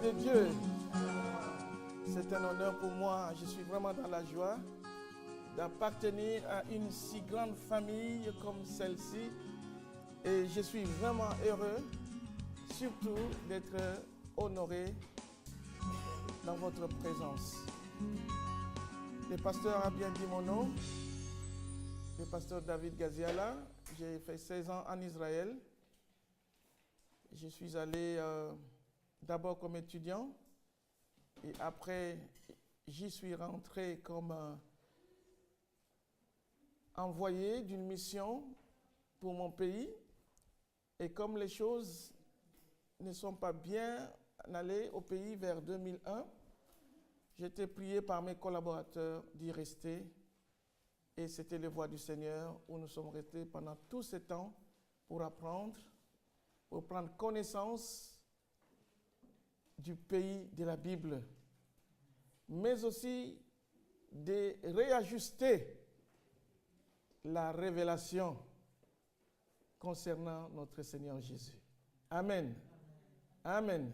de Dieu. C'est un honneur pour moi. Je suis vraiment dans la joie d'appartenir à une si grande famille comme celle-ci. Et je suis vraiment heureux, surtout d'être honoré dans votre présence. Le pasteur a bien dit mon nom. Le pasteur David Gaziala. J'ai fait 16 ans en Israël. Je suis allé d'abord comme étudiant et après j'y suis rentré comme envoyé d'une mission pour mon pays. Et comme les choses ne sont pas bien allées au pays vers 2001, j'ai été prié par mes collaborateurs d'y rester. Et c'était les voies du Seigneur où nous sommes restés pendant tout ce temps pour apprendre, pour prendre connaissance du pays de la Bible, mais aussi de réajuster la révélation concernant notre Seigneur Jésus. Amen. Amen. Amen.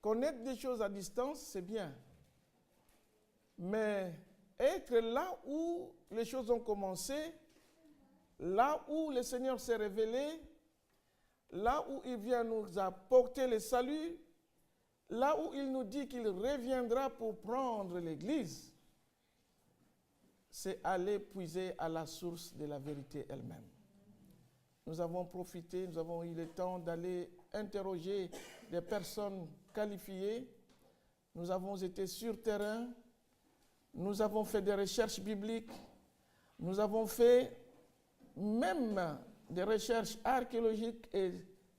Connaître des choses à distance, c'est bien. Mais être là où les choses ont commencé, là où le Seigneur s'est révélé, là où il vient nous apporter le salut, là où il nous dit qu'il reviendra pour prendre l'Église, c'est aller puiser à la source de la vérité elle-même. Nous avons profité, nous avons eu le temps d'aller interroger des personnes qualifiées. Nous avons été sur terrain. Nous avons fait des recherches bibliques. Nous avons fait même des recherches archéologiques et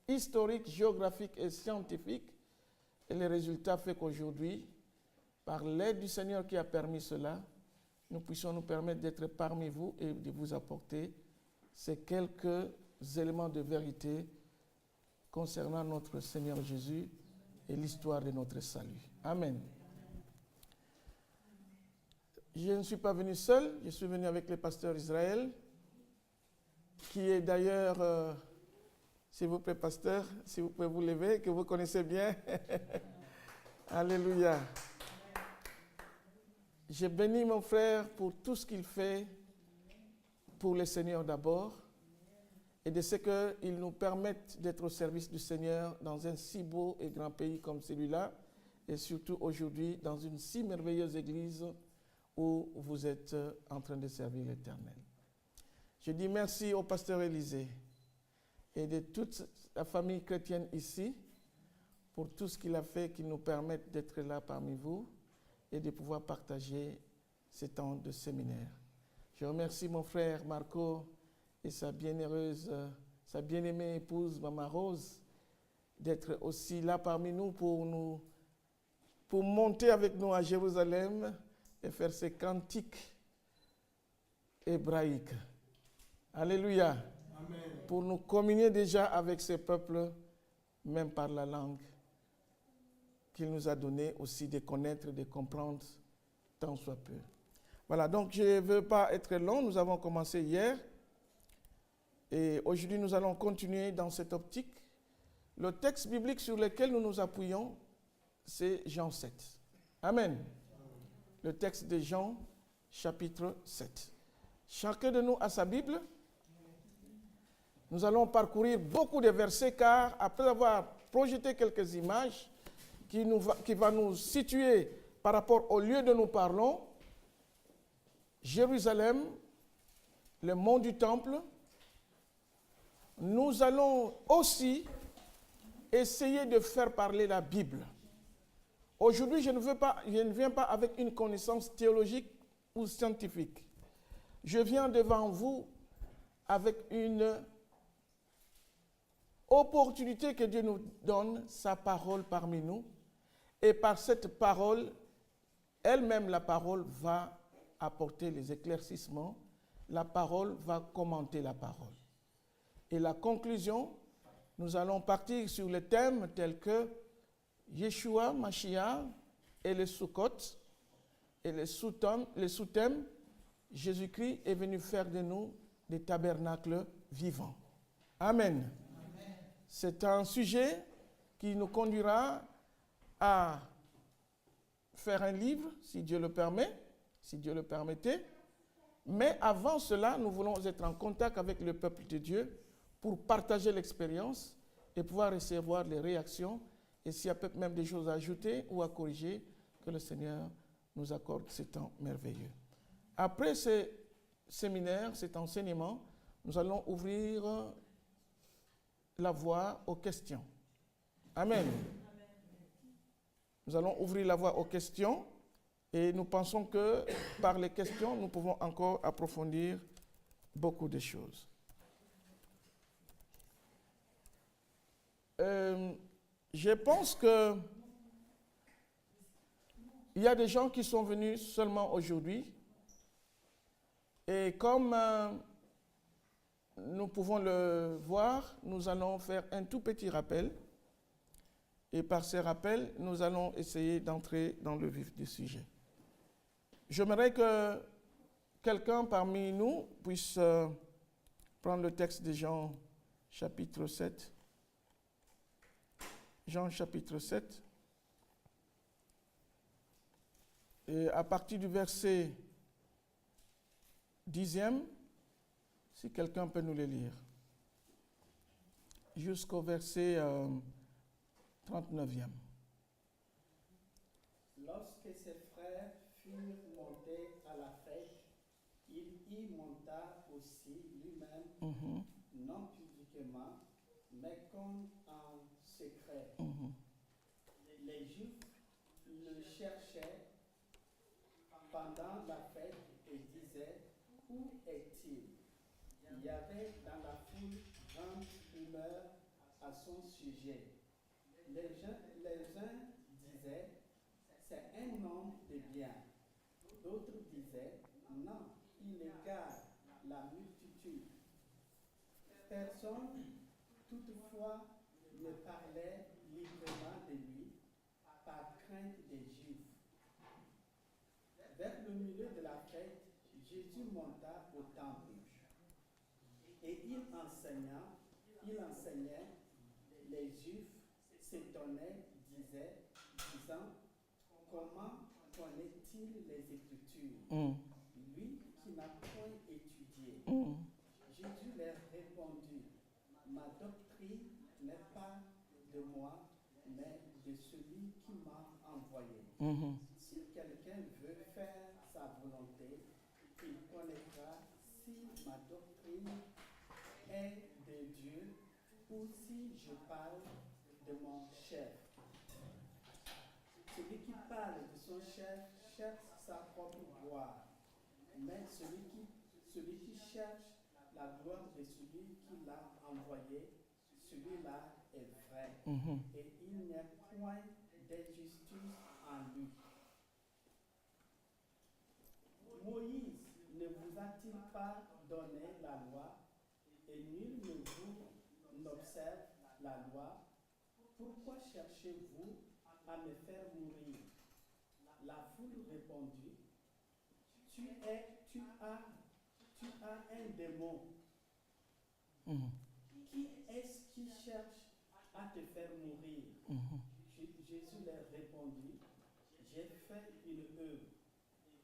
historiques, géographiques et scientifiques. Et le résultat fait qu'aujourd'hui, par l'aide du Seigneur qui a permis cela, nous puissions nous permettre d'être parmi vous et de vous apporter ces quelques éléments de vérité concernant notre Seigneur Jésus et l'histoire de notre salut. Amen. Je ne suis pas venu seul, je suis venu avec le pasteur Israël, qui est d'ailleurs, s'il vous plaît pasteur, si vous pouvez vous lever, que vous connaissez bien. Alléluia. Je bénis mon frère pour tout ce qu'il fait pour le Seigneur d'abord et de ce qu'il nous permette d'être au service du Seigneur dans un si beau et grand pays comme celui-là et surtout aujourd'hui dans une si merveilleuse église où vous êtes en train de servir l'Éternel. Je dis merci au pasteur Élisée et de toute la famille chrétienne ici pour tout ce qu'il a fait qui nous permette d'être là parmi vous et de pouvoir partager ces temps de séminaire. Je remercie mon frère Marco et sa bien-aimée épouse Maman Rose d'être aussi là parmi nous pour monter avec nous à Jérusalem et faire ces cantiques hébraïques. Alléluia. Amen. Pour nous communier déjà avec ce peuple, même par la langue qu'il nous a donné aussi de connaître, de comprendre, tant soit peu. Voilà, donc je ne veux pas être long, nous avons commencé hier. Et aujourd'hui, nous allons continuer dans cette optique. Le texte biblique sur lequel nous nous appuyons, c'est Jean 7. Amen. Le texte de Jean, chapitre 7. Chacun de nous a sa Bible. Nous allons parcourir beaucoup de versets car après avoir projeté quelques images qui va nous situer par rapport au lieu dont nous parlons, Jérusalem, le mont du Temple, nous allons aussi essayer de faire parler la Bible. Aujourd'hui, je ne viens pas avec une connaissance théologique ou scientifique. Je viens devant vous avec une opportunité que Dieu nous donne, sa parole parmi nous. Et par cette parole, elle-même, la parole va apporter les éclaircissements. La parole va commenter la parole. Et la conclusion, nous allons partir sur les thèmes tels que Yeshua, Mashiach et les Sukkot. Et les sous-thèmes, Jésus-Christ est venu faire de nous des tabernacles vivants. Amen. Amen. C'est un sujet qui nous conduira à faire un livre, si Dieu le permet, si Dieu le permettait. Mais avant cela, nous voulons être en contact avec le peuple de Dieu pour partager l'expérience et pouvoir recevoir les réactions. Et s'il y a peut-être même des choses à ajouter ou à corriger, que le Seigneur nous accorde ce temps merveilleux. Après ce séminaire, cet enseignement, nous allons ouvrir la voie aux questions. Amen. Nous allons ouvrir la voie aux questions et nous pensons que par les questions, nous pouvons encore approfondir beaucoup de choses. Je pense que il y a des gens qui sont venus seulement aujourd'hui et comme nous pouvons le voir, nous allons faire un tout petit rappel et par ces rappels, nous allons essayer d'entrer dans le vif du sujet. J'aimerais que quelqu'un parmi nous puisse prendre le texte de Jean chapitre 7. Jean chapitre 7. Et à partir du verset 10e, si quelqu'un peut nous le lire, jusqu'au verset 39e. Lorsque ses frères furent montés à la fête, il y monta aussi lui-même, non publiquement, mais comme en secret. Les Juifs le cherchaient pendant la fête et disaient, où est-il? Il y avait dans la foule grande rumeur à son sujet. Les uns disaient, c'est un homme de bien. D'autres disaient, non, il égare la multitude. Personne, toutefois, ne parlait librement de lui par crainte des Juifs. Vers le milieu de la fête, Jésus monta au temple et il enseignait, les Juifs s'étonnaient, disant, comment connaît-il les Écritures, lui qui n'a point étudié. Jésus leur répondit, ma doctrine n'est pas de moi, mais de celui qui m'a envoyé. Si quelqu'un veut faire sa volonté, il connaîtra si ma doctrine est de Dieu ou si je parle de mon chef. Celui qui parle de son chef cherche sa propre gloire, mais celui qui cherche la gloire de celui qui l'a envoyé, celui-là est vrai, et il n'y a point d'injustice en lui. Moïse ne vous a-t-il pas donné la loi, et nul ne vous n'observe la loi? Pourquoi cherchez-vous à me faire mourir? La foule répondit, tu as un démon. Qui est-ce qui cherche à te faire mourir? Jésus leur répondit, j'ai fait une œuvre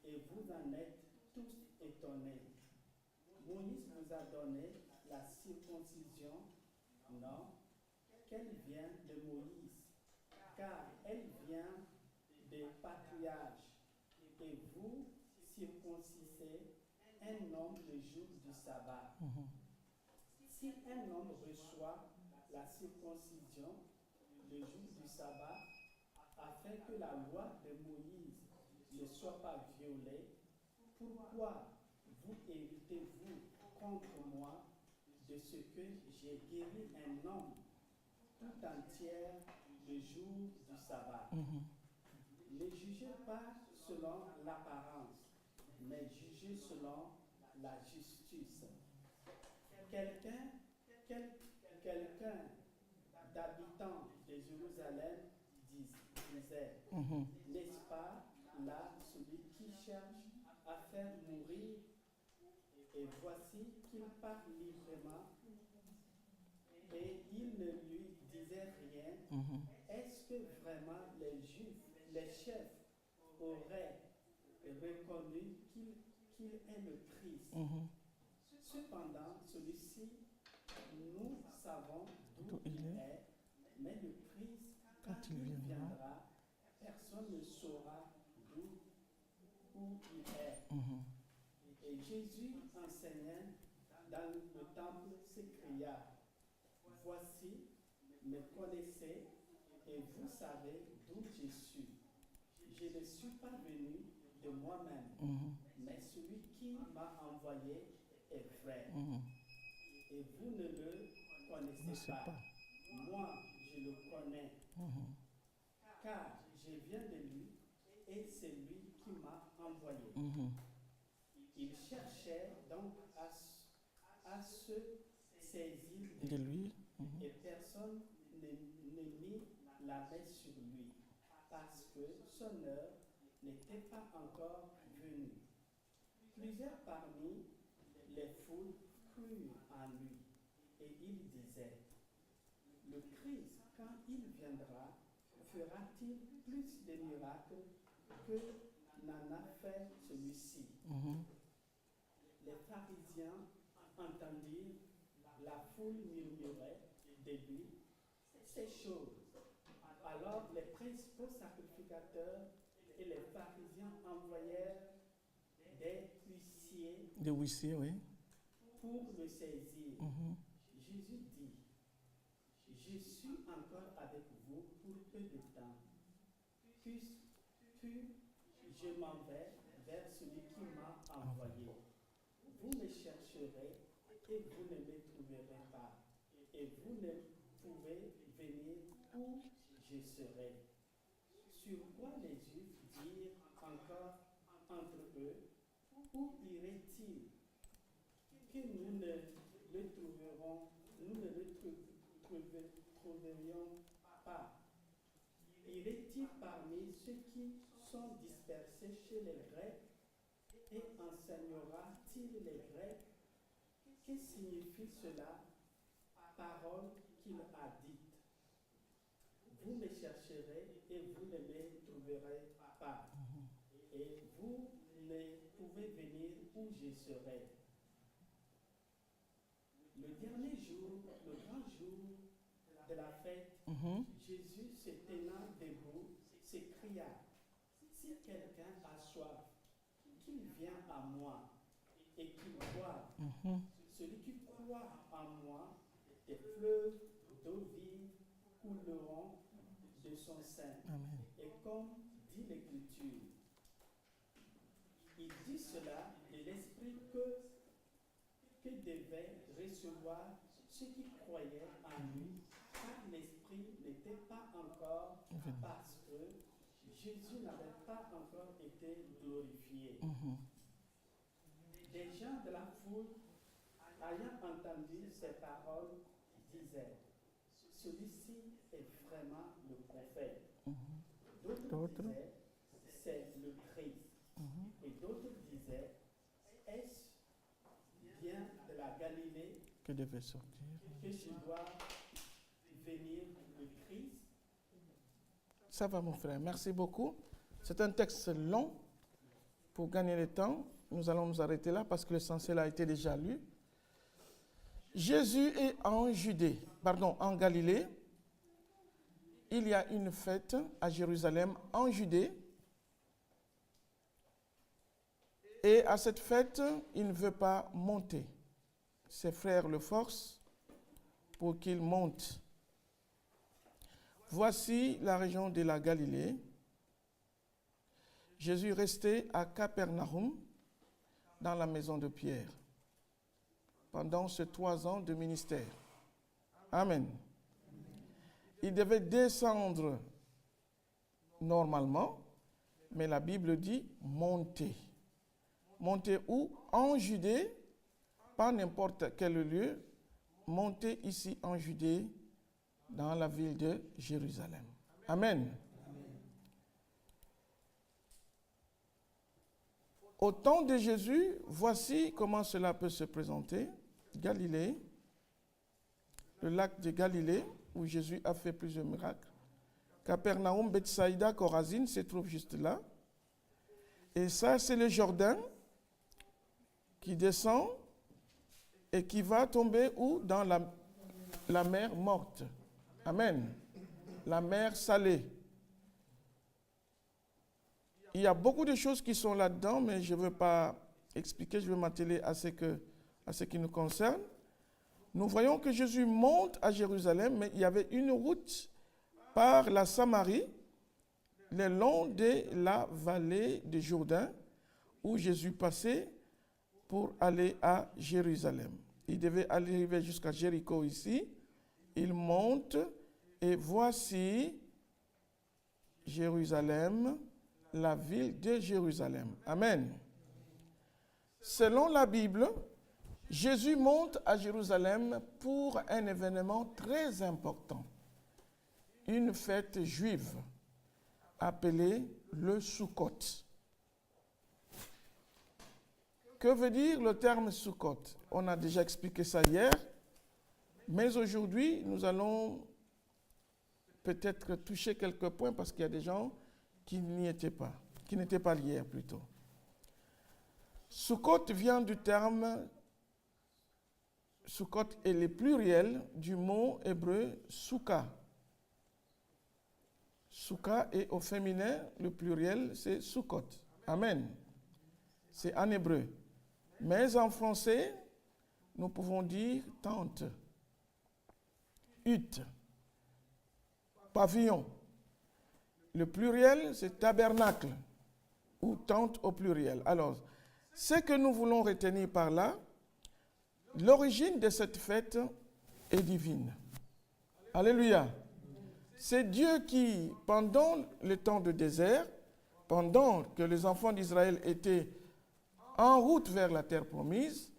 et vous en êtes tous étonnés. Moïse vous a donné la circoncision? Non, qu'elle vient de Moïse, car elle vient des patriarches. Et vous circoncisez un homme le jour du sabbat. Si un homme reçoit la circoncision le jour du sabbat, afin que la loi de Moïse ne soit pas violée, pourquoi vous héritez-vous contre moi de ce que j'ai guéri un homme tout entier le jour du sabbat? Ne jugez pas selon l'apparence, mais jugez selon la justice. Quelqu'un d'habitant de Jérusalem disait, n'est-ce pas là celui qui cherche à faire mourir? Et voici qu'il parle librement, et il ne lui disait rien. est-ce que vraiment les Juifs, les chefs, auraient reconnu qu'il est le Christ? Cependant, celui-ci, nous savons d'où il est, mais le Christ, quand il viendra, personne ne saura où il est. Et Jésus enseignait dans le temple, s'écria, voici, me connaissez, et vous savez d'où je suis. Je ne suis pas venu de moi-même, mais celui qui m'a envoyé est vrai. Et vous ne le connaissez pas. Moi, je le connais, car je viens de lui, et c'est lui qui m'a envoyé. Il cherchait donc à se saisir de lui, et personne ne mit la main sur lui, parce que son heure n'était pas encore venue. Plusieurs parmi les foules crurent en lui, et ils disaient, le Christ, quand il viendra, fera-t-il plus de miracles que n'en a fait celui-ci? Les pharisiens entendirent la foule murmurer de lui ces choses. Alors les principaux sacrificateurs et les pharisiens envoyèrent des huissiers, oui. pour le saisir. Jésus dit, je suis encore avec vous pour peu de temps, puis je m'en vais vers celui qui m'a envoyé. Vous me chercherez et vous ne me trouverez pas, et vous ne pouvez venir où je serai. Sur quoi les Juifs dirent encore entre eux, où irait-il que nous ne le trouverions pas? Irait-il parmi ceux qui sont dispersés chez les Grecs et enseignera-t-il les Grecs? Que signifie cela, parole qu'il a dite? Vous me chercherez et vous ne me trouverez pas, et vous ne pouvez venir où je serai. Le dernier jour, le grand jour de la fête, Jésus se tenant debout, s'écria, si quelqu'un a soif, qu'il vienne à moi et qu'il boive. Celui qui croit en moi, des fleuves d'eau vive couleront de son sein. Et comme dit l'Écriture, il dit cela de l'esprit que devaient recevoir ceux qui croyaient en lui, car l'esprit n'était pas encore, parce que Jésus n'avait pas encore été glorifié. Des gens de la foule, ayant entendu ces paroles, disaient, celui-ci est vraiment le prophète. D'autres disaient, c'est le Christ. Et d'autres disaient, est-ce bien de la Galilée Que devait sortir. que je dois venir le Christ? Ça va mon frère, merci beaucoup. C'est un texte long. Pour gagner le temps, nous allons nous arrêter là parce que l'essentiel a été déjà lu. Jésus est en Galilée. Il y a une fête à Jérusalem, en Judée. Et à cette fête, il ne veut pas monter. Ses frères le forcent pour qu'il monte. Voici la région de la Galilée. Jésus restait à Capernaum, dans la maison de Pierre, pendant ces 3 ans de ministère. Amen. Il devait descendre normalement, mais la Bible dit monter. Monter où? En Judée, pas n'importe quel lieu, monter ici en Judée, dans la ville de Jérusalem. Amen. Au temps de Jésus, voici comment cela peut se présenter. Galilée, le lac de Galilée, où Jésus a fait plusieurs miracles. Capernaum, Bethsaïda, Chorazine se trouve juste là. Et ça, c'est le Jourdain qui descend et qui va tomber où? Dans la mer morte. Amen. La mer salée. Il y a beaucoup de choses qui sont là-dedans, mais je ne veux pas expliquer, je vais m'atteler à ce qui nous concerne. Nous voyons que Jésus monte à Jérusalem, mais il y avait une route par la Samarie, le long de la vallée de Jourdain, où Jésus passait pour aller à Jérusalem. Il devait arriver jusqu'à Jéricho ici. Il monte et voici Jérusalem, la ville de Jérusalem. Amen. Selon la Bible, Jésus monte à Jérusalem pour un événement très important. Une fête juive appelée le Sukkot. Que veut dire le terme Sukkot? On a déjà expliqué ça hier, mais aujourd'hui, nous allons peut-être toucher quelques points parce qu'il y a des gens qui n'y étaient pas, qui n'étaient pas hier plutôt. Sukkot vient du terme, Sukkot est le pluriel du mot hébreu Souka. Souka est au féminin, le pluriel c'est Sukkot. Amen. C'est en hébreu. Mais en français, nous pouvons dire tente, hutte, pavillon. Le pluriel, c'est tabernacle ou tente au pluriel. Alors, ce que nous voulons retenir par là, l'origine de cette fête est divine. Alléluia. C'est Dieu qui, pendant le temps de désert, pendant que les enfants d'Israël étaient en route vers la terre promise,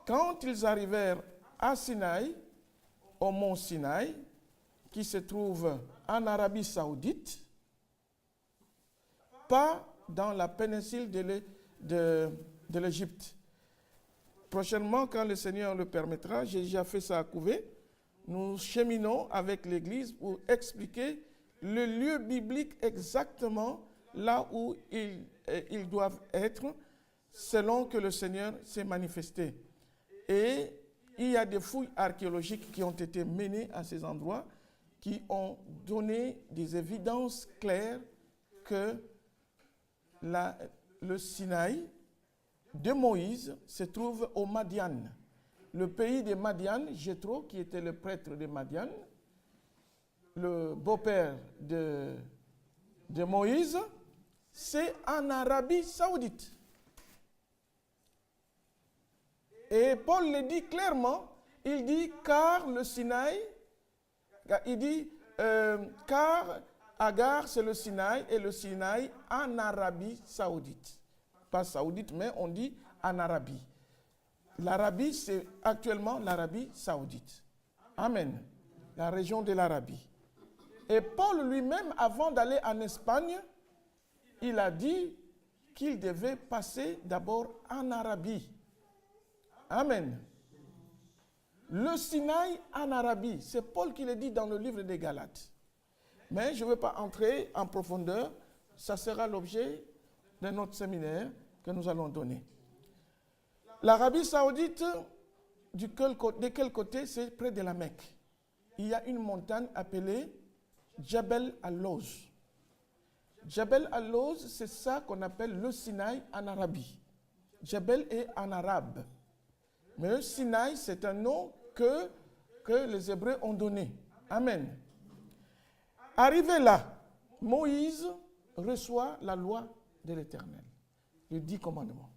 quand ils arrivèrent à Sinaï, au mont Sinaï, qui se trouve en Arabie Saoudite, pas dans la péninsule de l'Égypte. Prochainement, quand le Seigneur le permettra, j'ai déjà fait ça à Couvé, nous cheminons avec l'Église pour expliquer le lieu biblique exactement là où ils doivent être, selon que le Seigneur s'est manifesté. Et il y a des fouilles archéologiques qui ont été menées à ces endroits, qui ont donné des évidences claires que le Sinaï de Moïse se trouve au Madian. Le pays de Madian, Jéthro, qui était le prêtre de Madian, le beau-père de Moïse, c'est en Arabie Saoudite. Et Paul le dit clairement, il dit car le Sinaï, il dit car Agar c'est le Sinaï et le Sinaï en Arabie Saoudite. Pas Saoudite, mais on dit en Arabie. L'Arabie, c'est actuellement l'Arabie Saoudite. Amen. La région de l'Arabie. Et Paul lui-même, avant d'aller en Espagne, il a dit qu'il devait passer d'abord en Arabie. Amen. Le Sinaï en Arabie, c'est Paul qui le dit dans le livre des Galates. Mais je ne veux pas entrer en profondeur, ça sera l'objet de notre séminaire que nous allons donner. L'Arabie Saoudite, de quel côté? C'est près de la Mecque. Il y a une montagne appelée Jabal al-Lawz. Jabal al-Lawz, c'est ça qu'on appelle le Sinaï en Arabie. Jabal est en arabe. Mais le Sinaï, c'est un nom que les Hébreux ont donné. Amen. Arrivé là, Moïse reçoit la loi de l'Éternel, les 10 commandements,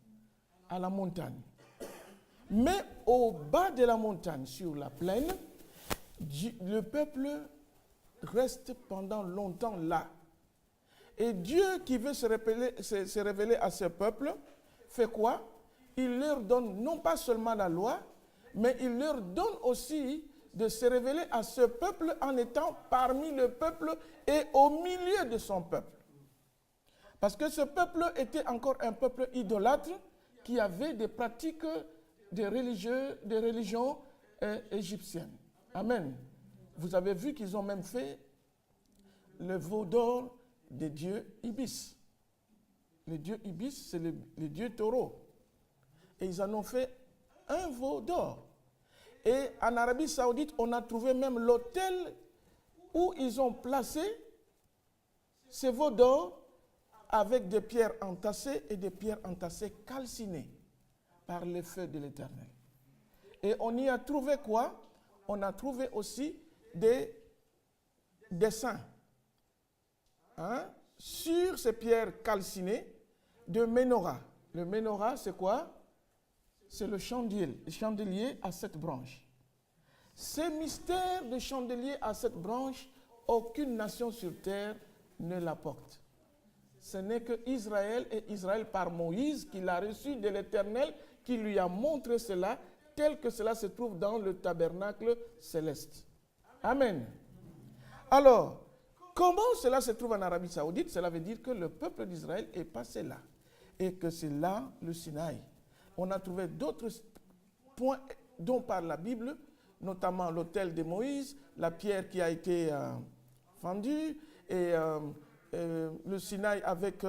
à la montagne. Mais au bas de la montagne, sur la plaine, le peuple reste pendant longtemps là. Et Dieu qui veut se révéler à ce peuple, fait quoi? Il leur donne non pas seulement la loi, mais il leur donne aussi de se révéler à ce peuple en étant parmi le peuple et au milieu de son peuple. Parce que ce peuple était encore un peuple idolâtre qui avait des pratiques des religions égyptiennes. Amen. Vous avez vu qu'ils ont même fait le veau d'or des dieux Ibis. Le dieu Ibis, c'est le dieu taureau. Et ils en ont fait un veau d'or. Et en Arabie Saoudite, on a trouvé même l'autel où ils ont placé ces veaux d'or avec des pierres entassées et des pierres entassées calcinées par le feu de l'Éternel. Et on y a trouvé quoi? On a trouvé aussi des dessins sur ces pierres calcinées de menorah. Le menorah, c'est quoi? C'est le chandelier à 7 branches. Ces mystères de chandelier à 7 branches, aucune nation sur terre ne l'apporte. Ce n'est que Israël et Israël par Moïse qui l'a reçu de l'Éternel, qui lui a montré cela, tel que cela se trouve dans le tabernacle céleste. Amen. Alors, comment cela se trouve en Arabie Saoudite? Cela veut dire que le peuple d'Israël est passé là. Et que c'est là le Sinaï. On a trouvé d'autres points dont parle la Bible, notamment l'autel de Moïse, la pierre qui a été fendue, et le Sinaï avec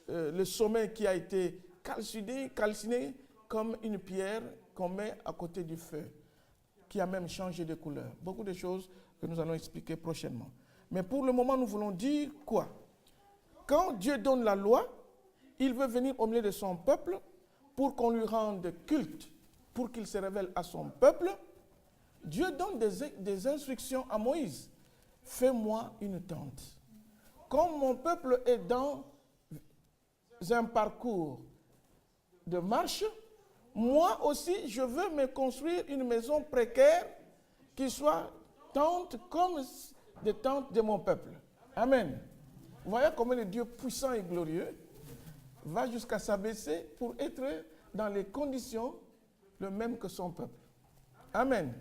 le sommet qui a été calciné comme une pierre qu'on met à côté du feu, qui a même changé de couleur. Beaucoup de choses que nous allons expliquer prochainement. Mais pour le moment, nous voulons dire quoi? Quand Dieu donne la loi, il veut venir au milieu de son peuple pour qu'on lui rende culte, pour qu'il se révèle à son peuple. Dieu donne des instructions à Moïse. Fais-moi une tente. Comme mon peuple est dans un parcours de marche, moi aussi, je veux me construire une maison précaire qui soit tente comme des tentes de mon peuple. Amen. Vous voyez comment le Dieu puissant et glorieux va jusqu'à s'abaisser pour être dans les conditions le même que son peuple. Amen.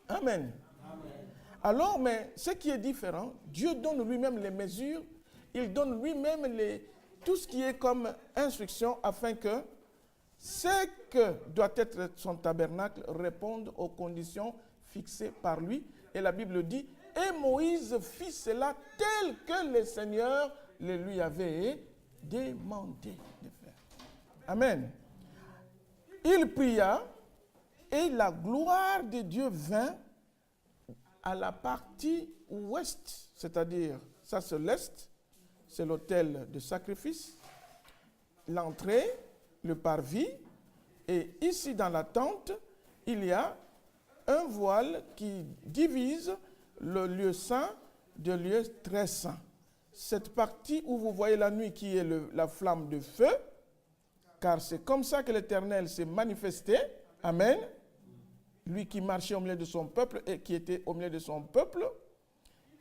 Amen. Amen. Alors, mais ce qui est différent, Dieu donne lui-même les mesures, il donne lui-même tout ce qui est comme instruction afin que ce que doit être son tabernacle réponde aux conditions fixées par lui. Et la Bible dit, et Moïse fit cela tel que le Seigneur le lui avait demandé de faire. Amen. Il pria et la gloire de Dieu vint à la partie ouest, c'est-à-dire, ça c'est l'est, c'est l'autel de sacrifice, l'entrée, le parvis, et ici dans la tente, il y a un voile qui divise le lieu saint du lieu très saint. Cette partie où vous voyez la nuit qui est la flamme de feu, car c'est comme ça que l'Éternel s'est manifesté. Amen. Lui qui marchait au milieu de son peuple et qui était au milieu de son peuple,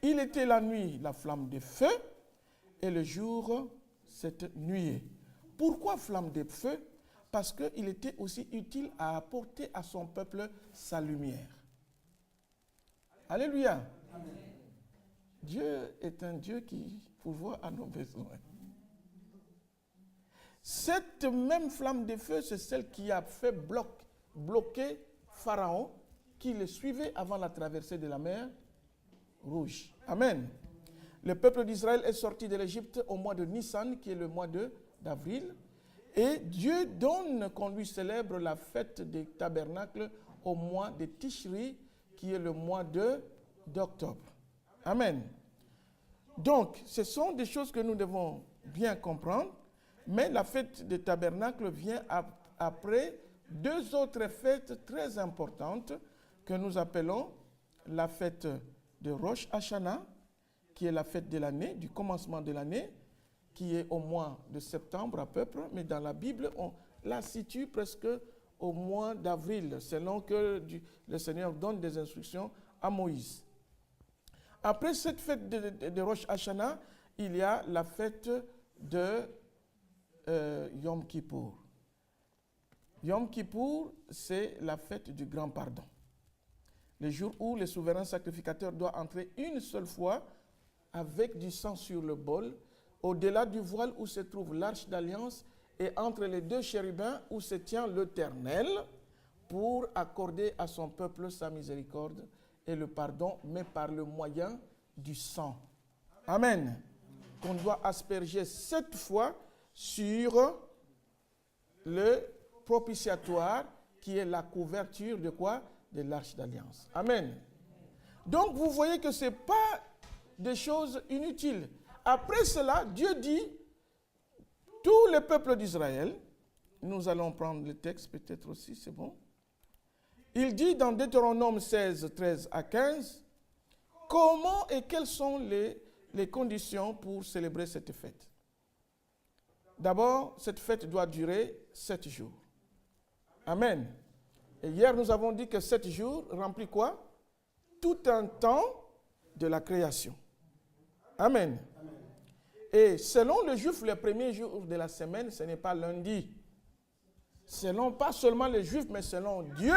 il était la nuit la flamme de feu et le jour cette nuée. Pourquoi flamme de feu? Parce qu'il était aussi utile à apporter à son peuple sa lumière. Alléluia. Amen. Dieu est un Dieu qui pourvoit à nos besoins. Cette même flamme de feu, c'est celle qui a fait bloquer Pharaon, qui le suivait avant la traversée de la mer Rouge. Amen. Le peuple d'Israël est sorti de l'Égypte au mois de Nissan, qui est le mois d'avril. Et Dieu donne qu'on lui célèbre la fête des tabernacles au mois de Tishri, qui est le mois d'octobre. Amen. Donc, ce sont des choses que nous devons bien comprendre, mais la fête des tabernacles vient après deux autres fêtes très importantes que nous appelons la fête de Rosh Hashanah, qui est la fête de l'année, du commencement de l'année, qui est au mois de septembre à peu près, mais dans la Bible, on la situe presque au mois d'avril, selon que le Seigneur donne des instructions à Moïse. Après cette fête de Rosh Hashanah, il y a la fête de Yom Kippour. Yom Kippour, c'est la fête du grand pardon. Le jour où le souverain sacrificateur doit entrer une seule fois avec du sang sur le bol, au-delà du voile où se trouve l'arche d'alliance et entre les deux chérubins où se tient l'Éternel pour accorder à son peuple sa miséricorde et le pardon, mais par le moyen du sang. Amen. Qu'on doit asperger 7 fois sur le propitiatoire qui est la couverture de quoi? De l'arche d'alliance. Amen. Donc vous voyez que ce n'est pas des choses inutiles. Après cela, Dieu dit, tous les peuples d'Israël, nous allons prendre le texte peut-être aussi, c'est bon. Il dit dans Deutéronome 16, 13 à 15, comment et quelles sont les conditions pour célébrer cette fête. D'abord, cette fête doit durer 7 jours. Amen. Et hier, nous avons dit que 7 jours remplit quoi? Tout un temps de la création. Amen. Amen. Et selon le juif, le premier jour de la semaine, ce n'est pas lundi. Selon, pas seulement les juifs, mais selon Dieu.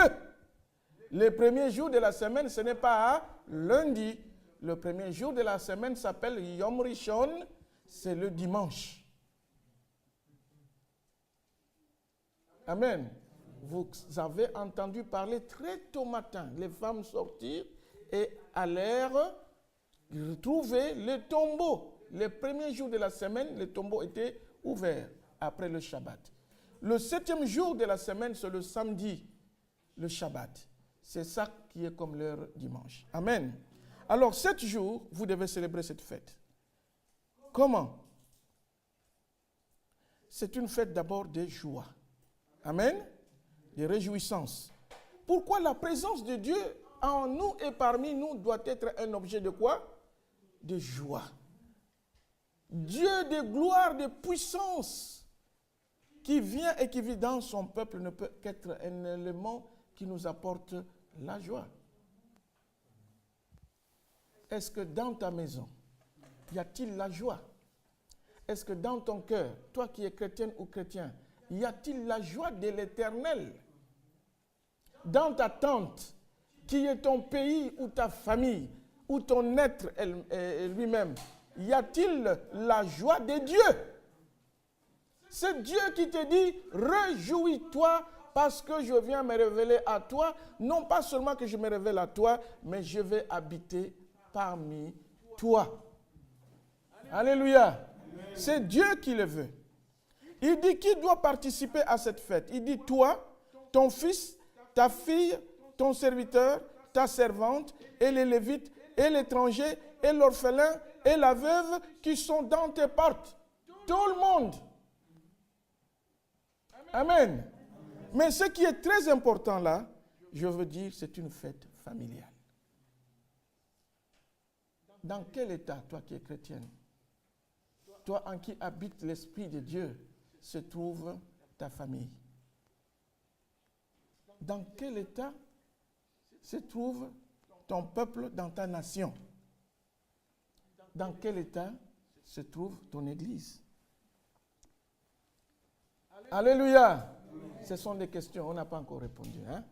Le premier jour de la semaine, ce n'est pas lundi. Le premier jour de la semaine s'appelle Yom Rishon, c'est le dimanche. Amen. Vous avez entendu parler très tôt matin, les femmes sortir et allèrent trouver le tombeau. Le premier jour de la semaine, le tombeau était ouvert après le Shabbat. Le 7e jour de la semaine, c'est le samedi, le Shabbat. C'est ça qui est comme leur dimanche. Amen. Alors, 7 jours, vous devez célébrer cette fête. Comment? C'est une fête d'abord de joie. Amen. De réjouissance. Pourquoi la présence de Dieu en nous et parmi nous doit être un objet de quoi? De joie. Dieu de gloire, de puissance, qui vient et qui vit dans son peuple ne peut qu'être un élément qui nous apporte la joie. Est-ce que dans ta maison, y a-t-il la joie? Est-ce que dans ton cœur, toi qui es chrétienne ou chrétien, y a-t-il la joie de l'Éternel? Dans ta tente, qui est ton pays ou ta famille, ou ton être lui-même, y a-t-il la joie de Dieu? C'est Dieu qui te dit, réjouis-toi parce que je viens me révéler à toi. Non pas seulement que je me révèle à toi, mais je vais habiter parmi toi. Alléluia. C'est Dieu qui le veut. Il dit qui doit participer à cette fête? Il dit toi, ton fils, ta fille, ton serviteur, ta servante, et les Lévites, et l'étranger, et l'orphelin, et la veuve qui sont dans tes portes. Tout le monde. Amen. Mais ce qui est très important là, je veux dire, c'est une fête familiale. Dans quel état, toi qui es chrétienne, toi en qui habite l'Esprit de Dieu, se trouve ta famille? Dans quel état se trouve ton peuple dans ta nation? Dans quel état se trouve ton église? Alléluia. Ce sont des questions, on n'a pas encore répondu. Hein?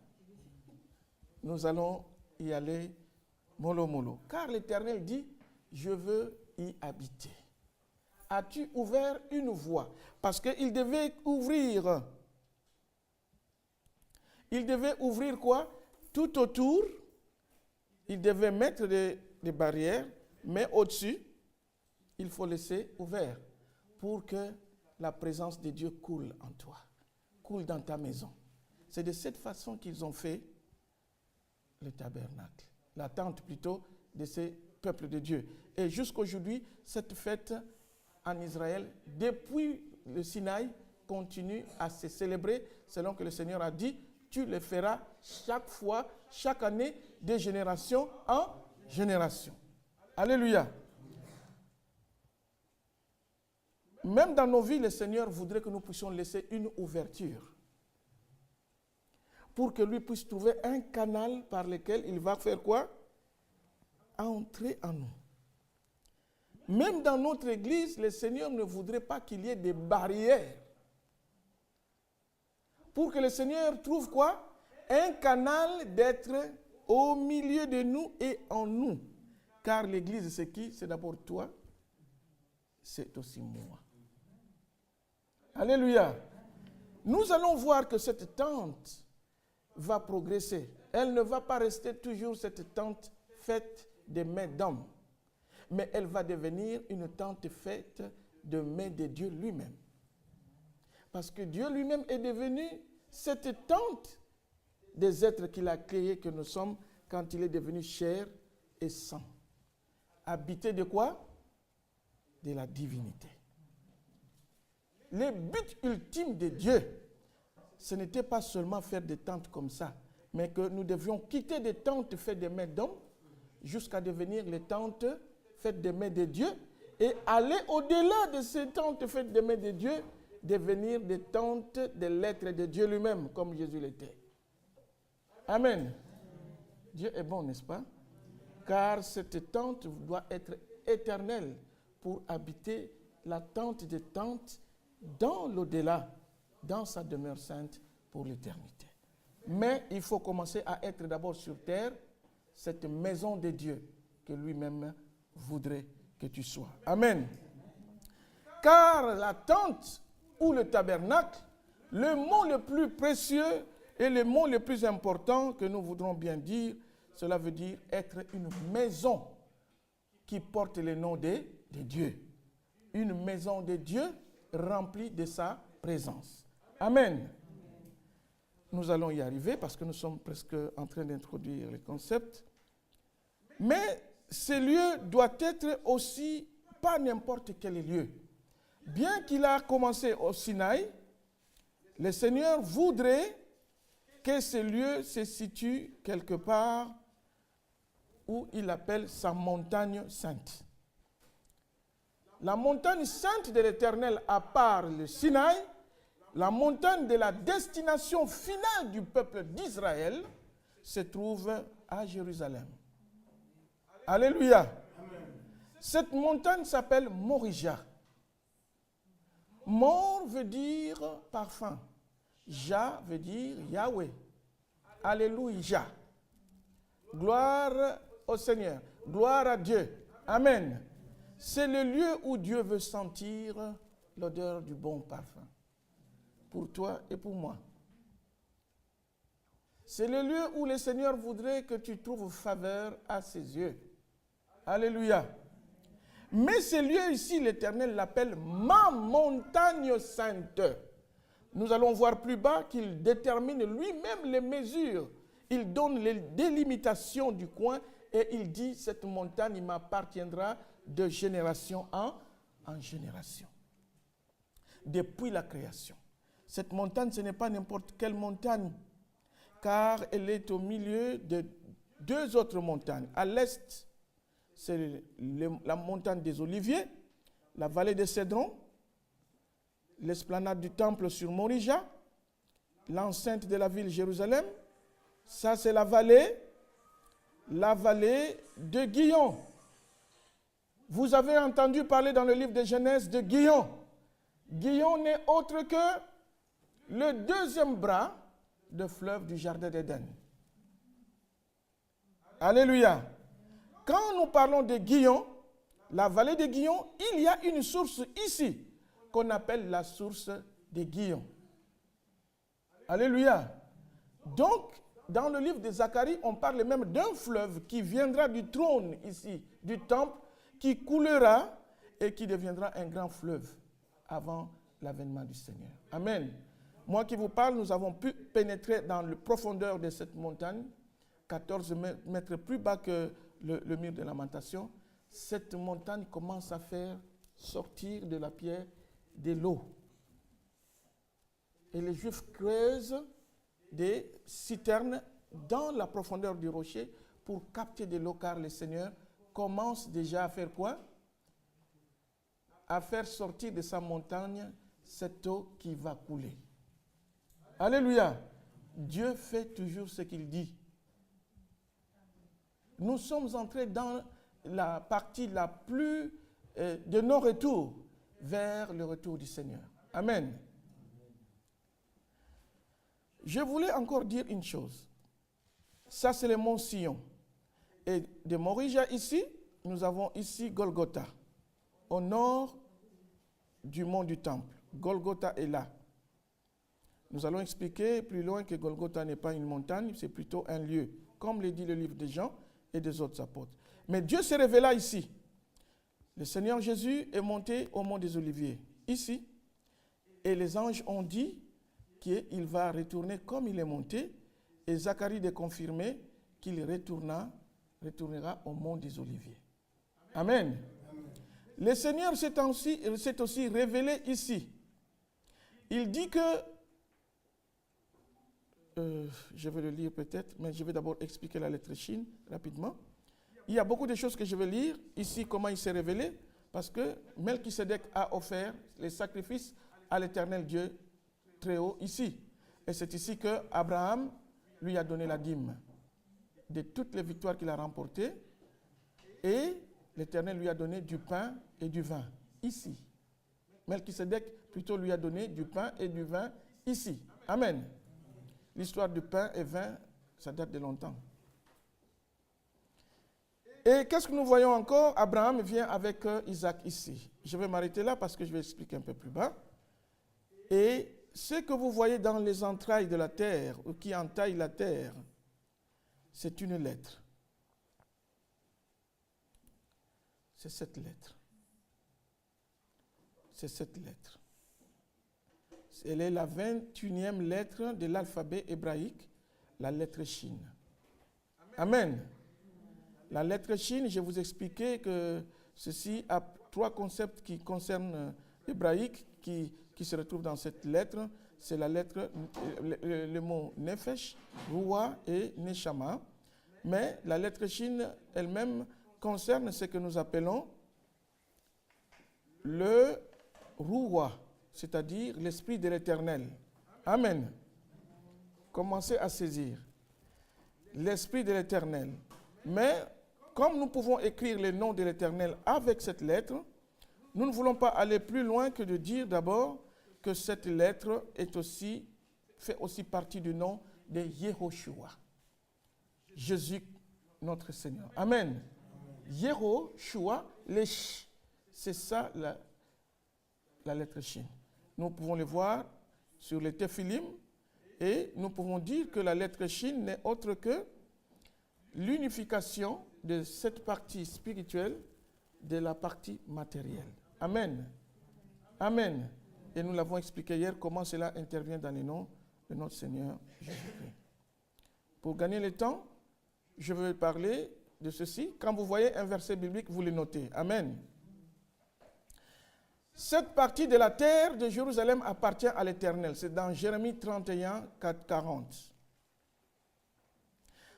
Nous allons y aller mollo mollo. Car l'Éternel dit, je veux y habiter. As-tu ouvert une voie? Parce qu'il devait ouvrir. Il devait ouvrir quoi? Tout autour. Il devait mettre des barrières, mais au-dessus, il faut laisser ouvert pour que la présence de Dieu coule en toi, coule dans ta maison. C'est de cette façon qu'ils ont fait le tabernacle, la tente plutôt de ces peuples de Dieu. Et jusqu'aujourd'hui, cette fête en Israël, depuis le Sinaï, continue à se célébrer selon que le Seigneur a dit, tu le feras chaque fois, chaque année, de génération en génération. Alléluia. Même dans nos vies, le Seigneur voudrait que nous puissions laisser une ouverture pour que lui puisse trouver un canal par lequel il va faire quoi? Entrer en nous. Même dans notre église, le Seigneur ne voudrait pas qu'il y ait des barrières. Pour que le Seigneur trouve quoi? Un canal d'être au milieu de nous et en nous. Car l'église, c'est qui? C'est d'abord toi, c'est aussi moi. Alléluia. Nous allons voir que cette tente va progresser. Elle ne va pas rester toujours cette tente faite des mains d'hommes. mais elle va devenir une tente faite de mains de Dieu lui-même. Parce que Dieu lui-même est devenu cette tente des êtres qu'il a créés que nous sommes quand il est devenu chair et sang. Habité de quoi? De la divinité. Le but ultime de Dieu, ce n'était pas seulement faire des tentes comme ça, mais que nous devions quitter des tentes faites des mains d'hommes jusqu'à devenir les tentes faites des mains de Dieu et aller au-delà de ces tentes faites des mains de Dieu, devenir des tentes de l'être de Dieu lui-même, comme Jésus l'était. Amen. Dieu est bon, n'est-ce pas? Car cette tente doit être éternelle pour habiter la tente des tentes dans l'au-delà, dans sa demeure sainte pour l'éternité. Mais il faut commencer à être d'abord sur terre, cette maison de Dieu que lui-même voudrait que tu sois. Amen. Car la tente ou le tabernacle, le mot le plus précieux et le mot le plus important que nous voudrons bien dire, cela veut dire être une maison qui porte le nom de Dieu. Une maison de Dieu remplie de sa présence. Amen. Nous allons y arriver parce que nous sommes presque en train d'introduire les concepts. Mais ce lieu doit être aussi pas n'importe quel lieu. Bien qu'il a commencé au Sinaï, le Seigneur voudrait que ce lieu se situe quelque part où il appelle sa montagne sainte. La montagne sainte de l'Éternel, à part le Sinaï, la montagne de la destination finale du peuple d'Israël, se trouve à Jérusalem. Alléluia. Amen. Cette montagne s'appelle Morija. Mor veut dire parfum. Ja veut dire Yahweh. Alléluia. Gloire au Seigneur. Gloire à Dieu. Amen. C'est le lieu où Dieu veut sentir l'odeur du bon parfum. Pour toi et pour moi. C'est le lieu où le Seigneur voudrait que tu trouves faveur à ses yeux. Alléluia. Mais ce lieu ici, l'Éternel l'appelle ma montagne sainte. Nous allons voir plus bas qu'il détermine lui-même les mesures. Il donne les délimitations du coin et il dit, cette montagne m'appartiendra de génération en génération. Depuis la création. Cette montagne, ce n'est pas n'importe quelle montagne, car elle est au milieu de deux autres montagnes. À l'est, c'est la montagne des Oliviers, la vallée de Cédron, l'esplanade du temple sur Morija, l'enceinte de la ville Jérusalem. Ça, c'est la vallée de Gihon. Vous avez entendu parler dans le livre de Genèse de Gihon. Gihon n'est autre que le deuxième bras de fleuve du jardin d'Éden. Alléluia. Quand nous parlons de Gihon, la vallée de Gihon, il y a une source ici qu'on appelle la source de Gihon. Alléluia. Donc, dans le livre de Zacharie, on parle même d'un fleuve qui viendra du trône ici, du temple, qui coulera et qui deviendra un grand fleuve avant l'avènement du Seigneur. Amen. Moi qui vous parle, nous avons pu pénétrer dans la profondeur de cette montagne, 14 mètres plus bas que le mur de lamentation. Cette montagne commence à faire sortir de la pierre de l'eau. Et les Juifs creusent des citernes dans la profondeur du rocher pour capter de l'eau, car le Seigneur commence déjà à faire quoi? À faire sortir de sa montagne cette eau qui va couler. Alléluia. Dieu fait toujours ce qu'il dit. Nous sommes entrés dans la partie la plus de non-retour vers le retour du Seigneur. Amen. Je voulais encore dire une chose. Ça, c'est le mont Sion. Et de Morija ici, nous avons ici Golgotha, au nord du mont du Temple. Golgotha est là. Nous allons expliquer plus loin que Golgotha n'est pas une montagne, c'est plutôt un lieu, comme le dit le livre de Jean et des autres apôtres. Mais Dieu se révéla ici. Le Seigneur Jésus est monté au mont des Oliviers, ici, et les anges ont dit qu'il va retourner comme il est monté, et Zacharie de confirmer qu'il retournera au mont des Oliviers. Amen. Le Seigneur s'est aussi révélé ici. Il dit que, je vais le lire peut-être, mais je vais d'abord expliquer la lettre Chine rapidement. Il y a beaucoup de choses que je vais lire ici, comment il s'est révélé, parce que Melchisedec a offert les sacrifices à l'Éternel Dieu très haut ici. Et c'est ici que Abraham lui a donné la dîme de toutes les victoires qu'il a remportées, et l'Éternel lui a donné du pain et du vin ici. Melchisedec plutôt lui a donné du pain et du vin ici. Amen. L'histoire du pain et vin, ça date de longtemps. Et qu'est-ce que nous voyons encore? Abraham vient avec Isaac ici. Je vais m'arrêter là parce que je vais expliquer un peu plus bas. Et ce que vous voyez dans les entrailles de la terre, ou qui entaille la terre, c'est une lettre. C'est cette lettre. C'est cette lettre. Elle est la 21e lettre de l'alphabet hébraïque, la lettre Shin. Amen. La lettre Shin, je vous expliquais que ceci a 3 concepts qui concernent l'hébraïque, qui se retrouvent dans cette lettre. C'est la lettre, le mot Nefesh, Ruah et Neshama. Mais la lettre Shin elle-même concerne ce que nous appelons le Ruah, c'est-à-dire l'Esprit de l'Éternel. Amen. Commencez à saisir. L'Esprit de l'Éternel. Mais comme nous pouvons écrire le nom de l'Éternel avec cette lettre, nous ne voulons pas aller plus loin que de dire d'abord que cette lettre fait aussi partie du nom de Yehoshua. Jésus, notre Seigneur. Amen. Yehoshua, c'est ça la lettre Shin. Nous pouvons le voir sur les téphilim et nous pouvons dire que la lettre Shin n'est autre que l'unification de cette partie spirituelle de la partie matérielle. Amen. Amen. Et nous l'avons expliqué hier comment cela intervient dans le nom de notre Seigneur Jésus-Christ. Pour gagner le temps, je vais parler de ceci. Quand vous voyez un verset biblique, vous le notez. Amen. Cette partie de la terre de Jérusalem appartient à l'Éternel. C'est dans Jérémie 31, 40.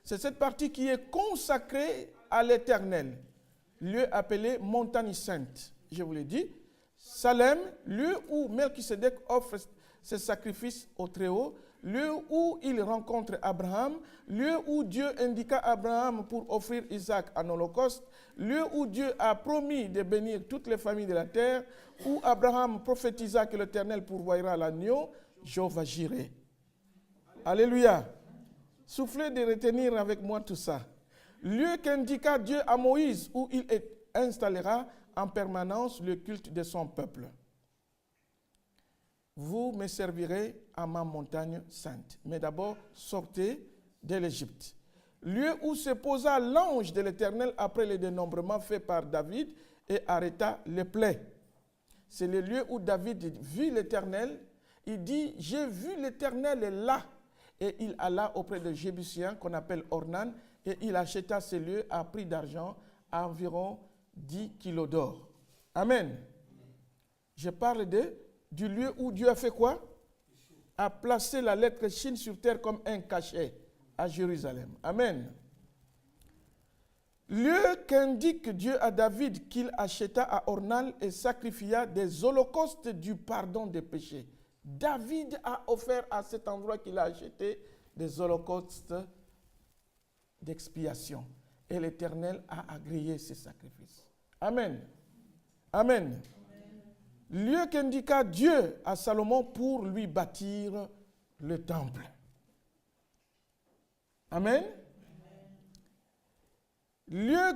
C'est cette partie qui est consacrée à l'Éternel, lieu appelé Montagne Sainte. Je vous l'ai dit, Salem, lieu où Melchisedec offre ses sacrifices au Très-Haut, lieu où il rencontre Abraham, lieu où Dieu indiqua à Abraham pour offrir Isaac en holocauste, lieu où Dieu a promis de bénir toutes les familles de la terre, où Abraham prophétisa que l'Éternel pourvoira l'agneau, Jéhovah Jireh. Alléluia. Soufflez de retenir avec moi tout ça. Lieu qu'indiqua Dieu à Moïse, où il installera en permanence le culte de son peuple. Vous me servirez à ma montagne sainte. Mais d'abord, sortez de l'Égypte. Lieu où se posa l'ange de l'Éternel après le dénombrement fait par David et arrêta les plaies. C'est le lieu où David vit l'Éternel. Il dit, j'ai vu l'Éternel là. Et il alla auprès de Jébusiens qu'on appelle Ornan et il acheta ce lieu à prix d'argent à environ 10 kilos d'or. Amen. Je parle du lieu où Dieu a fait quoi? A placé la lettre Shin sur terre comme un cachet à Jérusalem. Amen. Lieu qu'indique Dieu à David qu'il acheta à Ornan et sacrifia des holocaustes du pardon des péchés. David a offert à cet endroit qu'il a acheté des holocaustes d'expiation. Et l'Éternel a agréé ces sacrifices. Amen. Amen. Lieu qu'indiqua Dieu à Salomon pour lui bâtir le temple. Amen. Lieu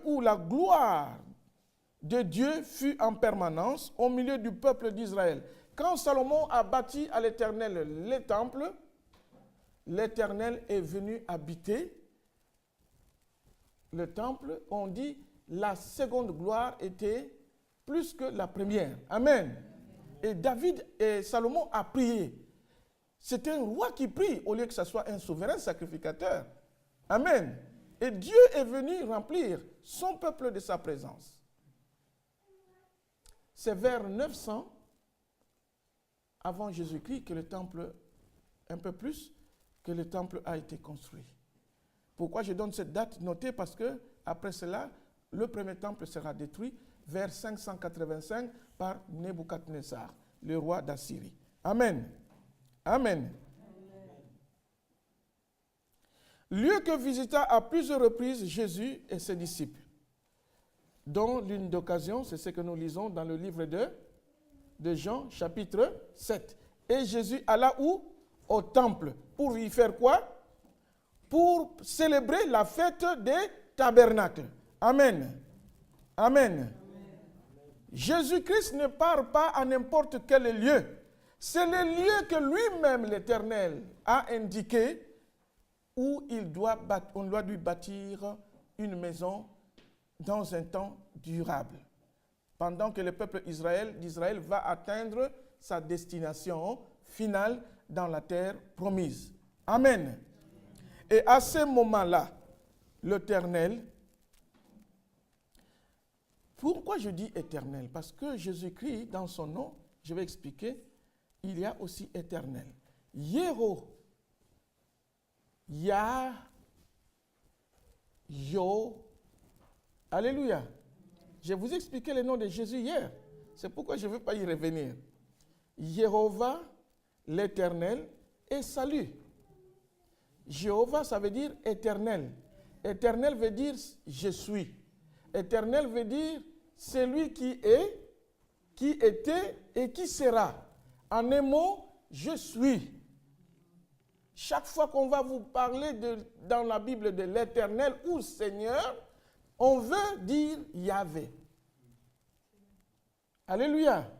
où la gloire de Dieu fut en permanence au milieu du peuple d'Israël. Quand Salomon a bâti à l'Éternel les temples, l'Éternel est venu habiter le temple. On dit la seconde gloire était plus que la première. Amen. Et David et Salomon a prié. C'était un roi qui prie au lieu que ce soit un souverain sacrificateur. Amen. Et Dieu est venu remplir son peuple de sa présence. C'est vers 900 avant Jésus-Christ que le temple, un peu plus, que le temple a été construit. Pourquoi je donne cette date? Notez parce que après cela, le premier temple sera détruit vers 585 par Nebuchadnezzar, le roi d'Assyrie. Amen. Amen. Lieu que visita à plusieurs reprises Jésus et ses disciples, dont l'une d'occasion, c'est ce que nous lisons dans le livre de Jean, chapitre 7. Et Jésus alla où? Au temple. Pour y faire quoi? Pour célébrer la fête des tabernacles. Amen. Amen. Jésus-Christ ne part pas à n'importe quel lieu. C'est le lieu que lui-même, l'Éternel, a indiqué où on doit lui bâtir une maison dans un temps durable. Pendant que le peuple d'Israël va atteindre sa destination finale dans la terre promise. Amen. Et à ce moment-là, l'Éternel, pourquoi je dis éternel? Parce que Jésus-Christ, dans son nom, je vais expliquer, il y a aussi éternel. Yého, Yah, Yo, Alléluia. Je vous ai expliqué le nom de Jésus hier. C'est pourquoi je ne veux pas y revenir. Jéhovah, l'Éternel et salut. Jéhovah, ça veut dire éternel. Éternel veut dire je suis. Éternel veut dire celui qui est, qui était et qui sera. En un mot, je suis. Chaque fois qu'on va vous parler dans la Bible de l'Éternel ou Seigneur, on veut dire Yahvé. Alléluia.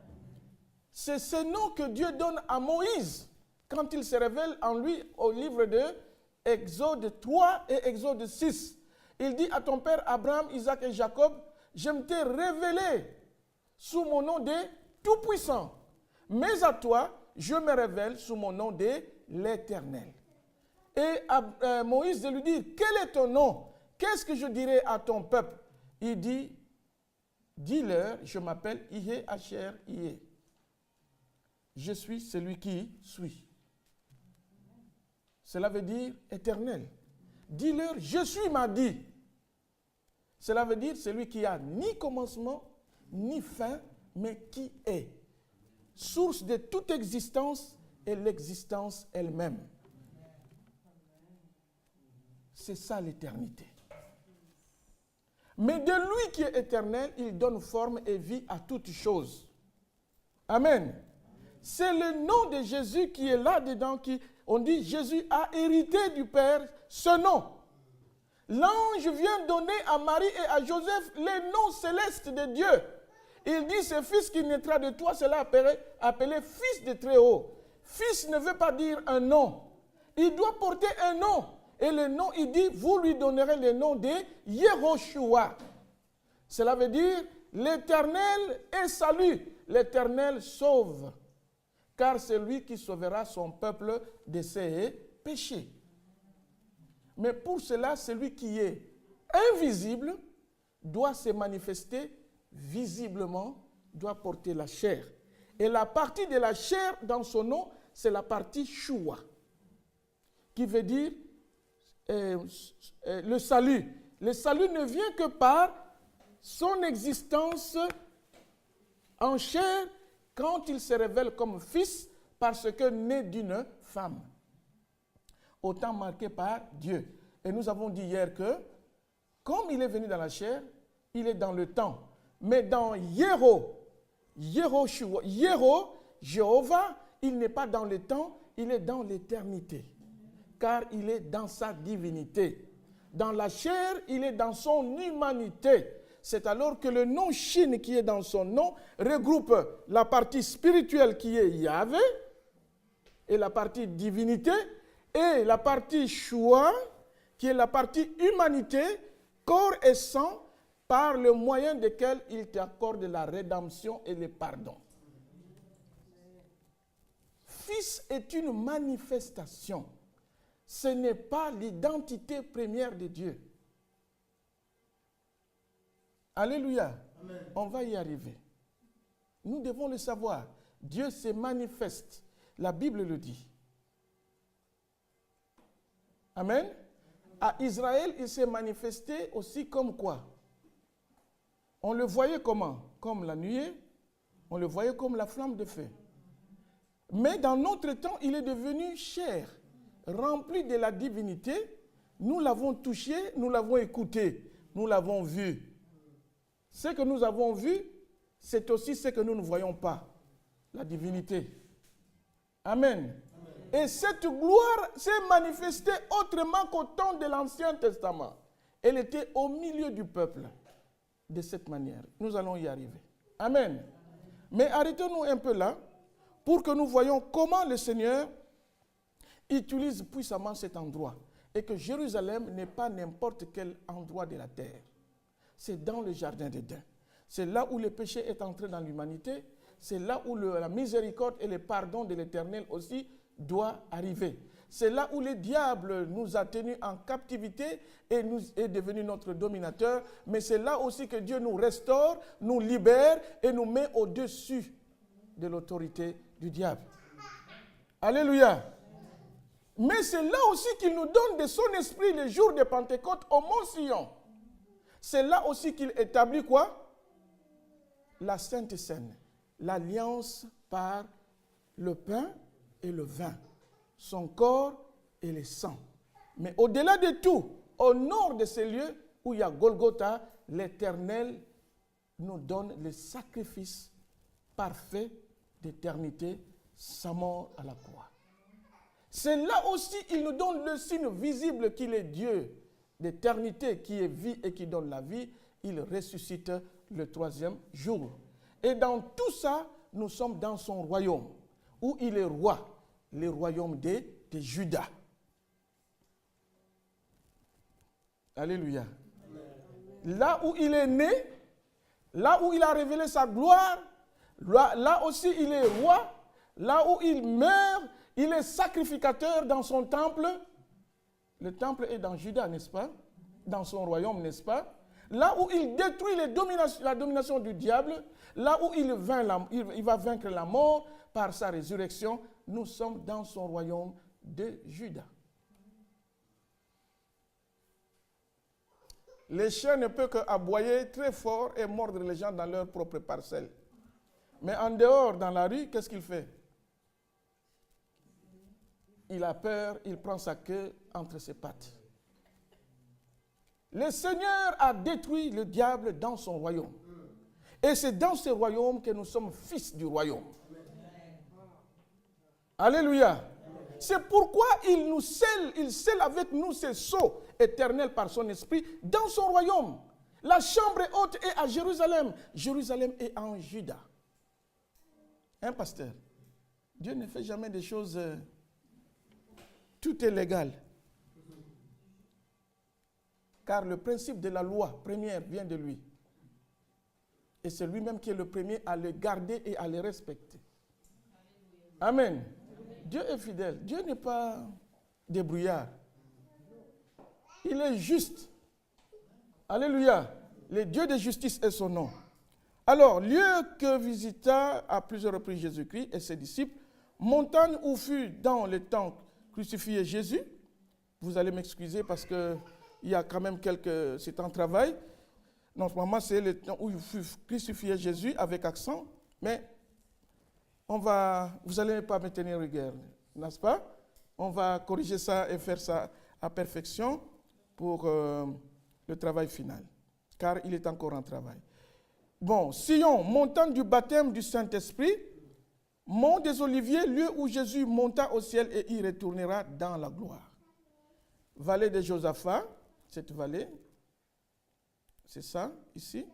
C'est ce nom que Dieu donne à Moïse quand il se révèle en lui au livre de Exode 3 et Exode 6. Il dit à ton père Abraham, Isaac et Jacob, je me t'ai révélé sous mon nom de Tout-Puissant. Mais à toi, je me révèle sous mon nom de l'Éternel. Et Moïse lui dit, quel est ton nom? Qu'est-ce que je dirai à ton peuple? Il dit, dis-leur, je m'appelle Ihé Hacher Ihé. Je suis celui qui suis. Cela veut dire éternel. Dis-leur, je suis m'a dit. Cela veut dire celui qui a ni commencement, ni fin, mais qui est. Source de toute existence et l'existence elle-même. C'est ça l'éternité. Mais de lui qui est éternel, il donne forme et vie à toutes choses. Amen. C'est le nom de Jésus qui est là-dedans, on dit Jésus a hérité du Père ce nom. L'ange vient donner à Marie et à Joseph les noms célestes de Dieu. Il dit, ce fils qui naîtra de toi sera appelé fils de Très-Haut. Fils ne veut pas dire un nom. Il doit porter un nom. Et le nom, il dit, vous lui donnerez le nom de Yehoshua. Cela veut dire, l'Éternel est salut. L'Éternel sauve. Car c'est lui qui sauvera son peuple de ses péchés. Mais pour cela, celui qui est invisible doit se manifester visiblement, doit porter la chair. Et la partie de la chair dans son nom, c'est la partie Shua, qui veut dire le salut. Le salut ne vient que par son existence en chair quand il se révèle comme fils parce que né d'une femme. Autant marqué par Dieu. Et nous avons dit hier que, comme il est venu dans la chair, il est dans le temps. Mais dans Yehoshua, Jéhovah, il n'est pas dans le temps, il est dans l'éternité. Car il est dans sa divinité. Dans la chair, il est dans son humanité. C'est alors que le nom Shin qui est dans son nom regroupe la partie spirituelle qui est Yahvé et la partie divinité et la partie Shua qui est la partie humanité, corps et sang par le moyen desquels il t'accorde la rédemption et le pardon. Fils est une manifestation. Ce n'est pas l'identité première de Dieu. Alléluia. Amen. On va y arriver. Nous devons le savoir. Dieu se manifeste. La Bible le dit. Amen. À Israël, il s'est manifesté aussi comme quoi? On le voyait comment? Comme la nuée. On le voyait comme la flamme de feu. Mais dans notre temps, il est devenu chair, rempli de la divinité. Nous l'avons touché, nous l'avons écouté, nous l'avons vu. Ce que nous avons vu, c'est aussi ce que nous ne voyons pas, la divinité. Amen. Et cette gloire s'est manifestée autrement qu'au temps de l'Ancien Testament. Elle était au milieu du peuple. De cette manière, nous allons y arriver. Amen. Mais arrêtons-nous un peu là pour que nous voyions comment le Seigneur utilise puissamment cet endroit. Et que Jérusalem n'est pas n'importe quel endroit de la terre. C'est dans le jardin d'Éden. C'est là où le péché est entré dans l'humanité. C'est là où la miséricorde et le pardon de l'Éternel aussi doit arriver. C'est là où le diable nous a tenus en captivité et nous est devenu notre dominateur. Mais c'est là aussi que Dieu nous restaure, nous libère et nous met au-dessus de l'autorité du diable. Alléluia. Mais c'est là aussi qu'il nous donne de son esprit le jour de Pentecôte au Mont Sion. C'est là aussi qu'il établit quoi? La Sainte Seine. L'alliance par le pain et le vin. Son corps et le sang. Mais au-delà de tout, au nord de ces lieux où il y a Golgotha, l'Éternel nous donne le sacrifice parfait d'éternité, sa mort à la croix. C'est là aussi qu'il nous donne le signe visible qu'il est Dieu d'éternité, qui est vie et qui donne la vie. Il ressuscite le troisième jour. Et dans tout ça, nous sommes dans son royaume, où il est roi, le royaume de Juda. Alléluia. Là où il est né, là où il a révélé sa gloire, là aussi il est roi, là où il meurt, il est sacrificateur dans son temple. Le temple est dans Juda, n'est-ce pas? Dans son royaume, n'est-ce pas? Là où il détruit la domination du diable, là où il va vaincre la mort par sa résurrection, nous sommes dans son royaume de Juda. Les chiens ne peuvent qu'aboyer très fort et mordre les gens dans leur propre parcelle. Mais en dehors, dans la rue, qu'est-ce qu'il fait? Il a peur, il prend sa queue entre ses pattes. Le Seigneur a détruit le diable dans son royaume. Et c'est dans ce royaume que nous sommes fils du royaume. Alléluia. C'est pourquoi il scelle avec nous ce sceau éternel par son esprit dans son royaume. La chambre haute est à Jérusalem. Jérusalem est en Juda. Hein, pasteur? Dieu ne fait jamais des choses... tout est légal. Car le principe de la loi première vient de lui. Et c'est lui-même qui est le premier à le garder et à le respecter. Amen. Dieu est fidèle. Dieu n'est pas débrouillard. Il est juste. Alléluia. Le Dieu de justice est son nom. Alors, lieu que visita à plusieurs reprises Jésus-Christ et ses disciples, montagne où fut dans le temps crucifié Jésus. Vous allez m'excuser parce qu'il y a quand même c'est un travail. Normalement, c'est le temps où fut crucifié Jésus avec accent, mais vous n'allez pas me tenir rigueur, n'est-ce pas? On va corriger ça et faire ça à perfection pour le travail final, car il est encore en travail. Bon, Sion, montagne du baptême du Saint-Esprit, mont des Oliviers, lieu où Jésus monta au ciel et y retournera dans la gloire. Vallée de Josaphat, cette vallée, c'est ça, ici,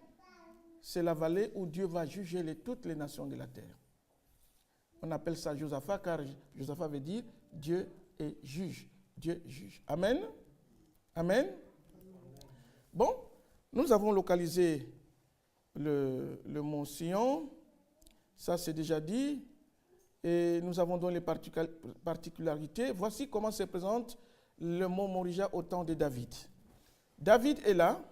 c'est la vallée où Dieu va juger toutes les nations de la terre. On appelle ça Josaphat, car Josaphat veut dire Dieu est juge. Dieu juge. Amen. Amen. Bon, Nous avons localisé le mont Sion, ça c'est déjà dit, et nous avons donné les particularités. Voici comment se présente le mont Morija au temps de David. David est là,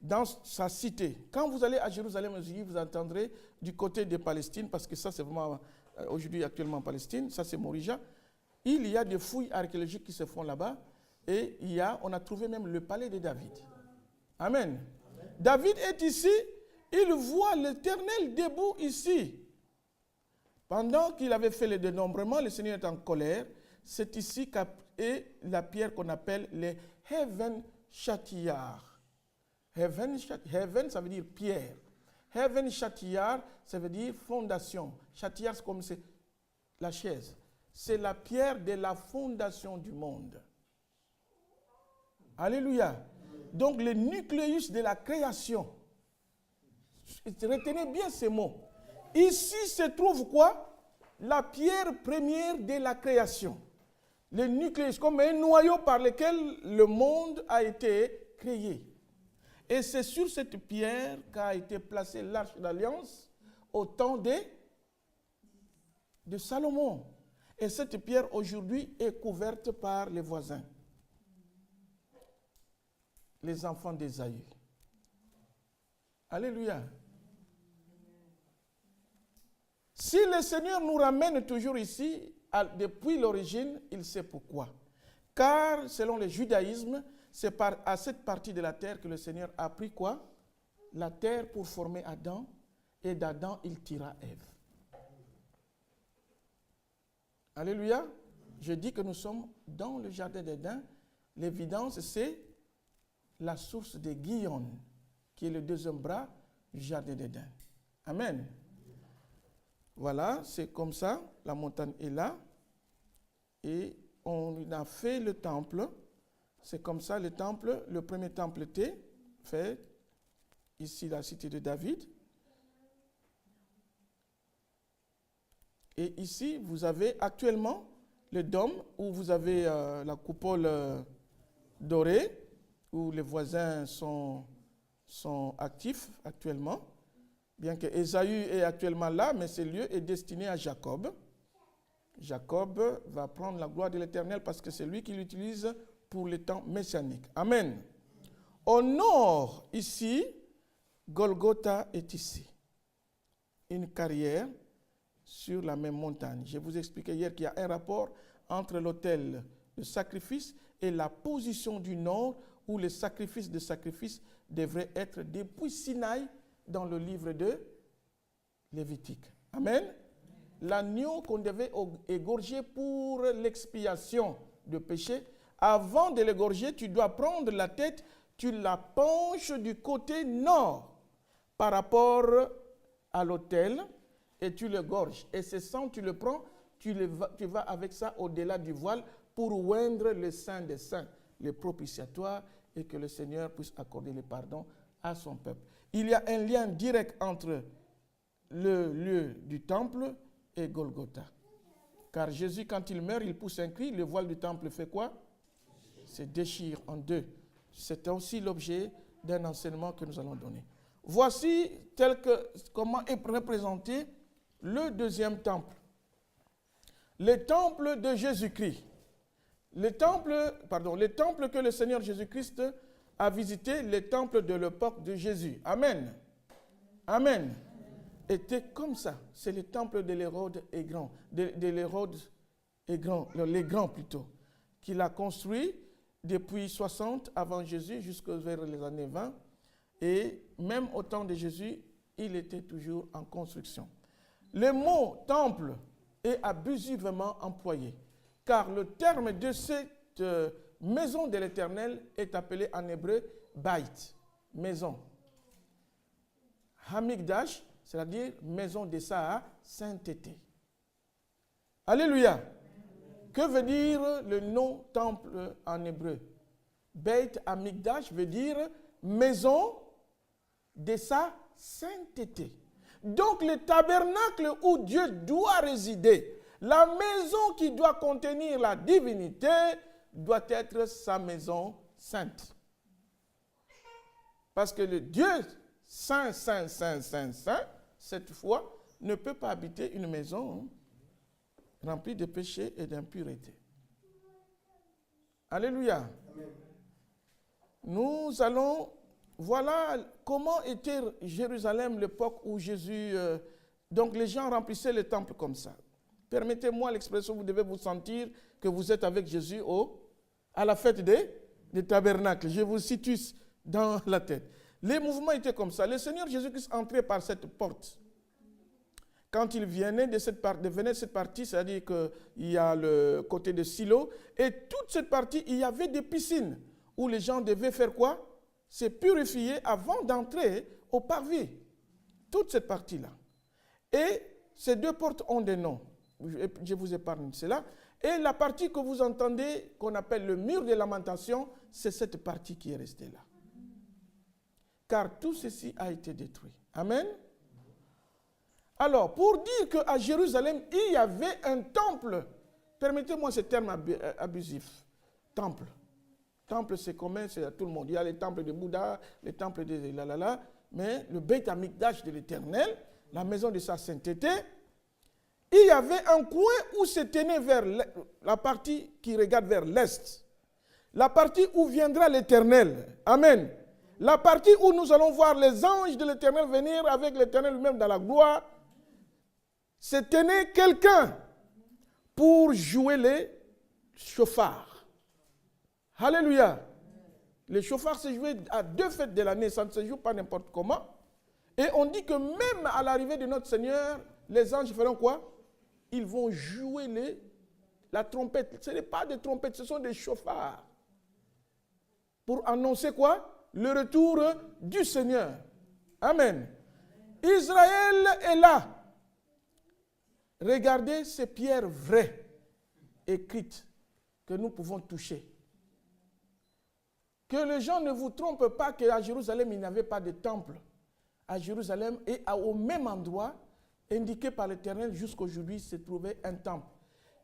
dans sa cité. Quand vous allez à Jérusalem, vous entendrez du côté de Palestine, parce que ça c'est vraiment aujourd'hui actuellement en Palestine, ça c'est Morija. Il y a des fouilles archéologiques qui se font là-bas, et on a trouvé même le palais de David. Amen. David est ici, il voit l'Éternel debout ici. Pendant qu'il avait fait le dénombrement, le Seigneur est en colère. C'est ici qu'est la pierre qu'on appelle les Heaven Shatiyar. Heaven, ça veut dire pierre. Heaven Shatiyar, ça veut dire fondation. Shatiyar, c'est comme c'est la chaise. C'est la pierre de la fondation du monde. Alléluia. Donc le nucléus de la création. Retenez bien ces mots. Ici se trouve quoi? La pierre première de la création. Le nucléus, comme un noyau par lequel le monde a été créé. Et c'est sur cette pierre qu'a été placée l'arche d'alliance au temps de Salomon. Et cette pierre aujourd'hui est couverte par les voisins, les enfants d'Ésaü. Alléluia. Si le Seigneur nous ramène toujours ici, depuis l'origine, il sait pourquoi. Car selon le judaïsme, c'est à cette partie de la terre que le Seigneur a pris quoi? La terre pour former Adam, et d'Adam il tira Ève. Alléluia. Je dis que nous sommes dans le jardin d'Éden. L'évidence, c'est la source de Gihon, qui est le deuxième bras du jardin d'Éden. Amen. Voilà, c'est comme ça, la montagne est là, et on a fait le temple. C'est comme ça le temple, le premier temple était fait, ici la cité de David. Et ici, vous avez actuellement le dôme où vous avez la coupole dorée, où les voisins sont actifs actuellement. Bien que Ésaü est actuellement là, mais ce lieu est destiné à Jacob. Jacob va prendre la gloire de l'Éternel parce que c'est lui qui l'utilise pour les temps messianiques. Amen. Au nord, ici, Golgotha est ici. Une carrière sur la même montagne. Je vous expliquais hier qu'il y a un rapport entre l'autel de sacrifice et la position du nord où les sacrifices devraient être depuis Sinaï dans le livre de Lévitique. Amen. L'agneau qu'on devait égorger pour l'expiation de péché, avant de l'égorger, tu dois prendre la tête, tu la penches du côté nord par rapport à l'autel et tu l'égorges. Et ce sang, tu le prends, tu vas avec ça au-delà du voile pour oindre le Saint des Saints, le propitiatoire, et que le Seigneur puisse accorder le pardon à son peuple. Il y a un lien direct entre le lieu du temple et Golgotha. Car Jésus, quand il meurt, il pousse un cri, le voile du temple fait quoi? Se déchire en deux. C'est aussi l'objet d'un enseignement que nous allons donner. Voici comment est représenté le deuxième temple. Le temple de Jésus-Christ. Le temple que le Seigneur Jésus-Christ a visité, le temple de l'époque de Jésus. Amen. Amen. Était comme ça. C'est le temple de l'Hérode et grand, les grands plutôt, qu'il a construit depuis 60 avant Jésus jusqu'à vers les années 20. Et même au temps de Jésus, il était toujours en construction. Le mot temple est abusivement employé, car le terme de cette maison de l'Éternel est appelé en hébreu Bait, maison. Hamikdash, c'est-à-dire maison de sa sainteté. Alléluia. Que veut dire le nom temple en hébreu? Beit Hamikdash veut dire maison de sa sainteté. Donc le tabernacle où Dieu doit résider, la maison qui doit contenir la divinité, doit être sa maison sainte. Parce que le Dieu saint, saint, saint, saint, saint, cette fois, ne peut pas habiter une maison remplie de péchés et d'impureté. Alléluia. Amen. Nous allons, voilà comment était Jérusalem l'époque où Jésus, donc les gens remplissaient le temple comme ça. Permettez-moi l'expression, vous devez vous sentir que vous êtes avec Jésus à la fête des tabernacles. Je vous situe dans la tête. Les mouvements étaient comme ça. Le Seigneur Jésus-Christ entrait par cette porte. Quand il venait de cette partie, c'est-à-dire qu'il y a le côté de Silo, et toute cette partie, il y avait des piscines où les gens devaient faire quoi? Se purifier avant d'entrer au parvis. Toute cette partie-là. Et ces deux portes ont des noms. Je vous épargne cela. Et la partie que vous entendez, qu'on appelle le mur de lamentation, c'est cette partie qui est restée là. Car tout ceci a été détruit. Amen. Alors, pour dire qu'à Jérusalem, il y avait un temple. Permettez-moi ce terme abusif. Temple. Temple, c'est commun, c'est à tout le monde. Il y a les temples de Bouddha, les temples de mais le Beit Amikdash de l'Éternel, la maison de sa sainteté, il y avait un coin où se tenait vers la partie qui regarde vers l'Est. La partie où viendra l'Éternel. Amen. La partie où nous allons voir les anges de l'Éternel venir avec l'Éternel lui-même dans la gloire. Se tenait quelqu'un pour jouer les chauffards. Alléluia. Les chauffards se jouaient à 2 fêtes de l'année, ça ne se joue pas n'importe comment. Et on dit que même à l'arrivée de notre Seigneur, les anges feront quoi? Ils vont jouer la trompette. Ce n'est pas des trompettes, ce sont des chauffards. Pour annoncer quoi? Le retour du Seigneur. Amen. Israël est là. Regardez ces pierres vraies, écrites, que nous pouvons toucher. Que les gens ne vous trompent pas qu'à Jérusalem, il n'y avait pas de temple. À Jérusalem et au même endroit, indiqué par l'Éternel, jusqu'aujourd'hui, se trouvait un temple.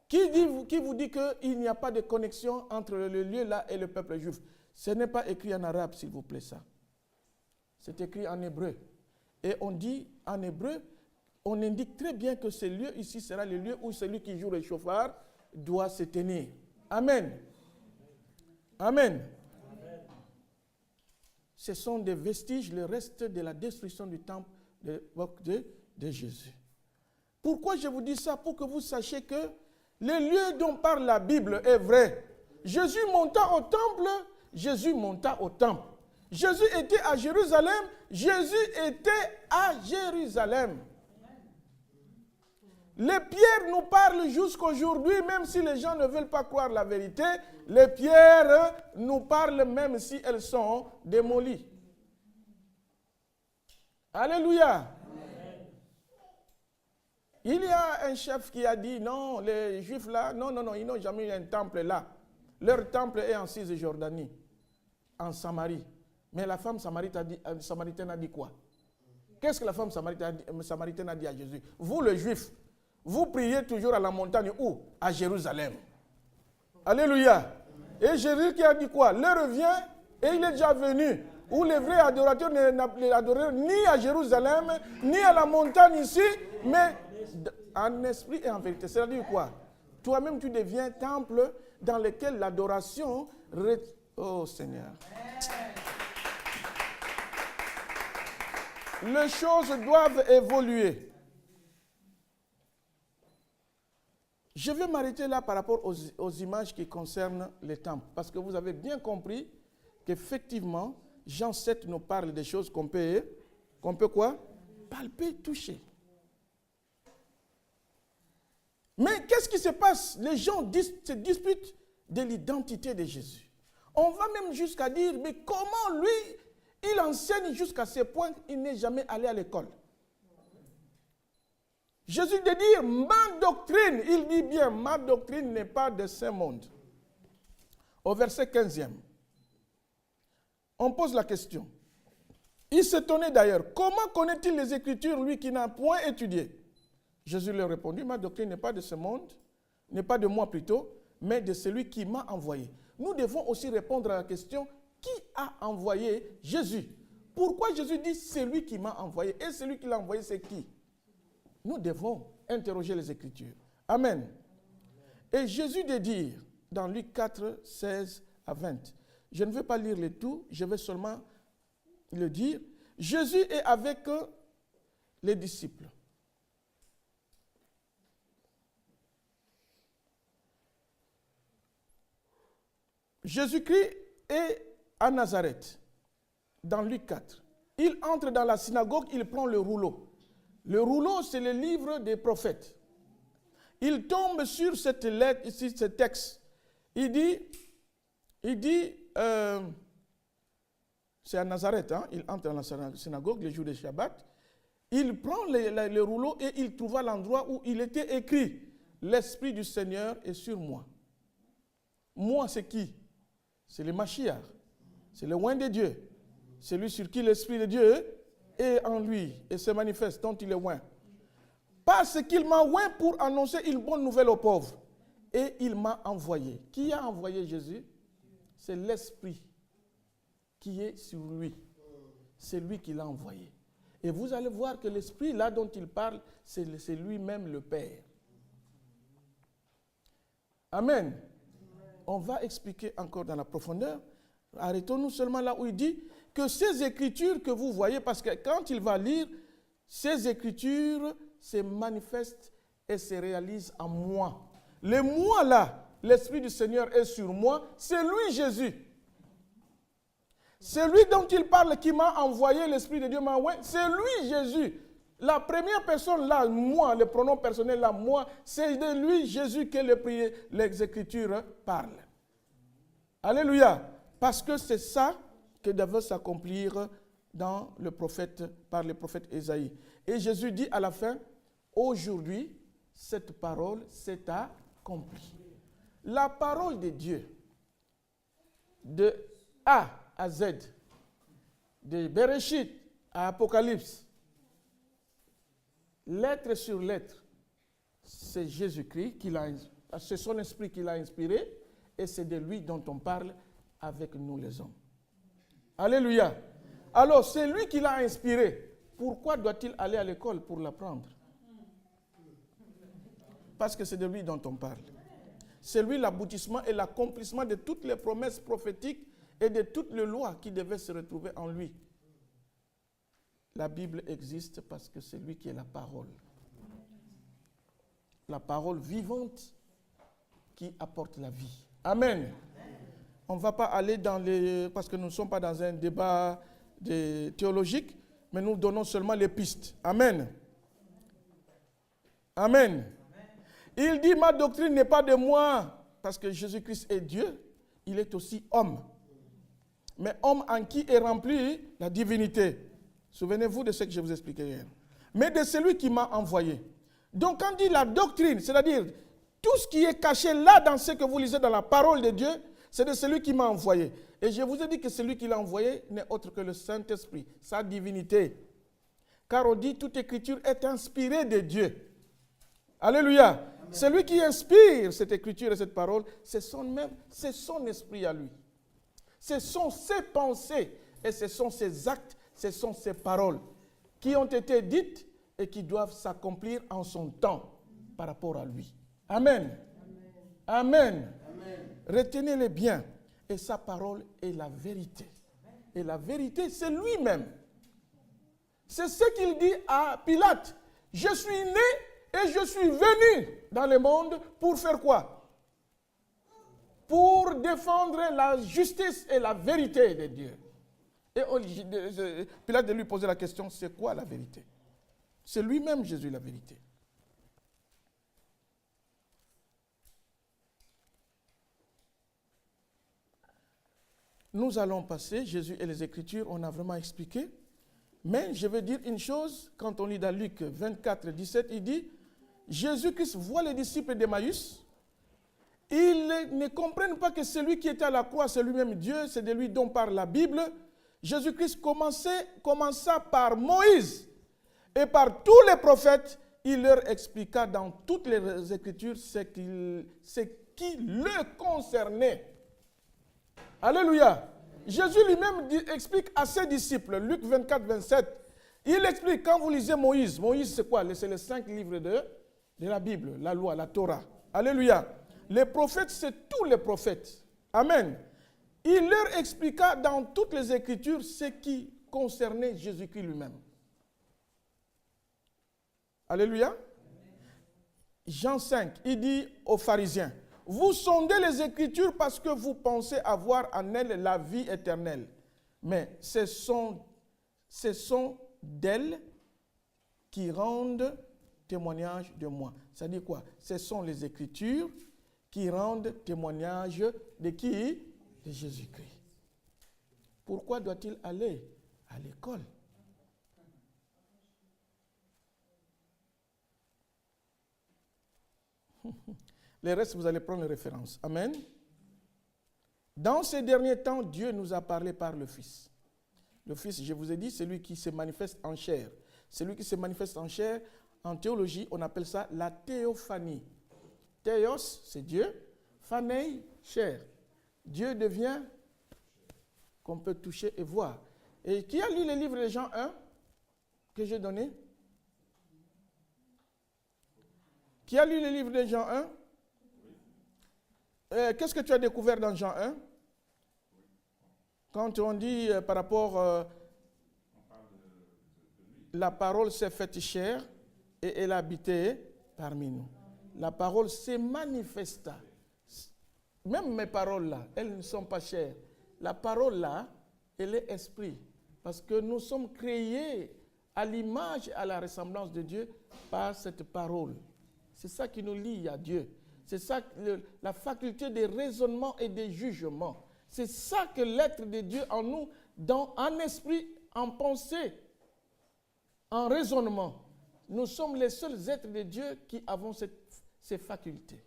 Qui vous dit qu'il n'y a pas de connexion entre le lieu là et le peuple juif? Ce n'est pas écrit en arabe, s'il vous plaît, ça. C'est écrit en hébreu. Et on dit en hébreu, on indique très bien que ce lieu ici sera le lieu où celui qui joue le chauffard doit se tenir. Amen. Amen. Ce sont des vestiges, le reste de la destruction du temple de Jésus. Pourquoi je vous dis ça? Pour que vous sachiez que le lieu dont parle la Bible est vrai. Jésus monta au temple, Jésus monta au temple. Jésus était à Jérusalem, Jésus était à Jérusalem. Les pierres nous parlent jusqu'aujourd'hui, même si les gens ne veulent pas croire la vérité. Les pierres nous parlent même si elles sont démolies. Alléluia. Amen. Il y a un chef qui a dit, non, les Juifs là, non, ils n'ont jamais eu un temple là. Leur temple est en Cisjordanie, en Samarie. Mais la femme samaritaine a dit quoi? Qu'est-ce que la femme samaritaine a dit à Jésus? Vous, les Juifs, vous priez toujours à la montagne où? À Jérusalem. Alléluia. Et Jésus qui a dit quoi? L'heure vient et il est déjà venu. Où les vrais adorateurs n'adorent ni à Jérusalem, ni à la montagne ici, mais en esprit et en vérité. C'est-à-dire quoi? Toi-même tu deviens temple dans lequel l'adoration... Oh Seigneur. Les choses doivent évoluer. Je vais m'arrêter là par rapport aux images qui concernent les temples. Parce que vous avez bien compris qu'effectivement, Jean 7 nous parle des choses qu'on peut quoi? Palper, toucher. Mais qu'est-ce qui se passe? Les gens se disputent de l'identité de Jésus. On va même jusqu'à dire, mais comment lui, il enseigne jusqu'à ce point qu'il n'est jamais allé à l'école? Jésus de dire, ma doctrine, il dit bien, ma doctrine n'est pas de ce monde. Au verset 15e, on pose la question. Il s'étonnait d'ailleurs, comment connaît-il les Écritures, lui qui n'a point étudié? Jésus leur répondit, ma doctrine n'est pas de ce monde, n'est pas de moi plutôt, mais de celui qui m'a envoyé. Nous devons aussi répondre à la question, qui a envoyé Jésus? Pourquoi Jésus dit c'est lui qui m'a envoyé? Et celui qui l'a envoyé, c'est qui? Nous devons interroger les Écritures. Amen. Et Jésus de dire dans Luc 4, 16 à 20, je ne vais pas lire le tout, je vais seulement le dire. Jésus est avec les disciples. Jésus-Christ est à Nazareth, dans Luc 4. Il entre dans la synagogue, il prend le rouleau. Le rouleau, c'est le livre des prophètes. Il tombe sur cette lettre, ici, ce texte. Il dit, c'est à Nazareth, hein? Il entre dans la synagogue le jour de Shabbat. Il prend le rouleau et il trouva l'endroit où il était écrit « L'Esprit du Seigneur est sur moi ». Moi, c'est qui? C'est le Mashiach. C'est le oint de Dieu. C'est lui sur qui l'Esprit de Dieu est en lui et se manifeste, dont il est oint. Parce qu'il m'a oint pour annoncer une bonne nouvelle aux pauvres. Et il m'a envoyé. Qui a envoyé Jésus? C'est l'Esprit qui est sur lui. C'est lui qui l'a envoyé. Et vous allez voir que l'Esprit, là dont il parle, c'est lui-même le Père. Amen. On va expliquer encore dans la profondeur. Arrêtons-nous seulement là où il dit que ces Écritures que vous voyez, parce que quand il va lire, ces Écritures se manifestent et se réalisent en moi. Le moi là, l'Esprit du Seigneur est sur moi, c'est lui Jésus. C'est lui dont il parle qui m'a envoyé, l'Esprit de Dieu m'a envoyé, c'est lui Jésus. La première personne là, moi, le pronom personnel là, moi, c'est de lui Jésus que les Écritures parlent. Alléluia. Parce que c'est ça que devait s'accomplir dans le prophète, par le prophète Ésaïe. Et Jésus dit à la fin, aujourd'hui, cette parole s'est accomplie. La parole de Dieu, de A à Z, de Bereshit à Apocalypse, lettre sur lettre, c'est Jésus-Christ qui l'a, c'est son esprit qui l'a inspiré et c'est de lui dont on parle avec nous les hommes. Alléluia. Alors, c'est lui qui l'a inspiré. Pourquoi doit-il aller à l'école pour l'apprendre? Parce que c'est de lui dont on parle. C'est lui l'aboutissement et l'accomplissement de toutes les promesses prophétiques et de toutes les lois qui devaient se retrouver en lui. La Bible existe parce que c'est lui qui est la parole. La parole vivante qui apporte la vie. Amen. On ne va pas aller dans les... Parce que nous ne sommes pas dans un débat théologique, mais nous donnons seulement les pistes. Amen. Amen. Il dit, ma doctrine n'est pas de moi, parce que Jésus-Christ est Dieu, il est aussi homme. Mais homme en qui est remplie la divinité. Souvenez-vous de ce que je vous expliquais hier. Mais de celui qui m'a envoyé. Donc quand on dit la doctrine, c'est-à-dire tout ce qui est caché là dans ce que vous lisez dans la parole de Dieu, c'est de celui qui m'a envoyé. Et je vous ai dit que celui qui l'a envoyé n'est autre que le Saint-Esprit, sa divinité. Car on dit toute écriture est inspirée de Dieu. Alléluia. Amen. Celui qui inspire cette écriture et cette parole, c'est son esprit à lui. Ce sont ses pensées et ce sont ses actes, ce sont ses paroles qui ont été dites et qui doivent s'accomplir en son temps par rapport à lui. Amen. Amen. Amen. Retenez-les bien. Et sa parole est la vérité. Et la vérité, c'est lui-même. C'est ce qu'il dit à Pilate. Je suis né et je suis venu dans le monde pour faire quoi? Pour défendre la justice et la vérité de Dieu. Et Pilate lui posait la question, c'est quoi la vérité? C'est lui-même Jésus la vérité. Nous allons passer, Jésus et les Écritures, on a vraiment expliqué. Mais je vais dire une chose, quand on lit dans Luc 24, 17, il dit, Jésus-Christ voit les disciples d'Emmaüs, ils ne comprennent pas que celui qui était à la croix, c'est lui-même Dieu, c'est de lui dont parle la Bible. Jésus-Christ commença par Moïse et par tous les prophètes, il leur expliqua dans toutes les Écritures ce qui le concernait. Alléluia. Jésus lui-même explique à ses disciples, Luc 24, 27, il explique, quand vous lisez Moïse, Moïse c'est quoi? C'est les 5 livres de la Bible, la loi, la Torah. Alléluia. Les prophètes, c'est tous les prophètes. Amen. Il leur expliqua dans toutes les Écritures ce qui concernait Jésus-Christ lui-même. Alléluia. Jean 5, il dit aux pharisiens, vous sondez les Écritures parce que vous pensez avoir en elles la vie éternelle. Mais ce sont d'elles qui rendent témoignage de moi. Ça dit quoi? Ce sont les Écritures qui rendent témoignage de qui? De Jésus-Christ. Pourquoi doit-il aller à l'école? Les restes, vous allez prendre les références. Amen. Dans ces derniers temps, Dieu nous a parlé par le Fils. Le Fils, je vous ai dit, c'est lui qui se manifeste en chair. Celui qui se manifeste en chair, en théologie, on appelle ça la théophanie. Théos, c'est Dieu. Phanei, chair. Dieu devient qu'on peut toucher et voir. Et qui a lu le livre de Jean 1 que j'ai donné? Qui a lu le livre de Jean 1? Qu'est-ce que tu as découvert dans Jean 1? Quand on dit par rapport la parole s'est faite chair et elle habitait parmi nous. La parole s'est manifesta. Même mes paroles là, elles ne sont pas chères. La parole là, elle est esprit. Parce que nous sommes créés à l'image et à la ressemblance de Dieu par cette parole. C'est ça qui nous lie à Dieu. C'est ça la faculté de raisonnement et de jugement. C'est ça que l'être de Dieu en nous, en esprit, en pensée, en raisonnement. Nous sommes les seuls êtres de Dieu qui avons ces facultés.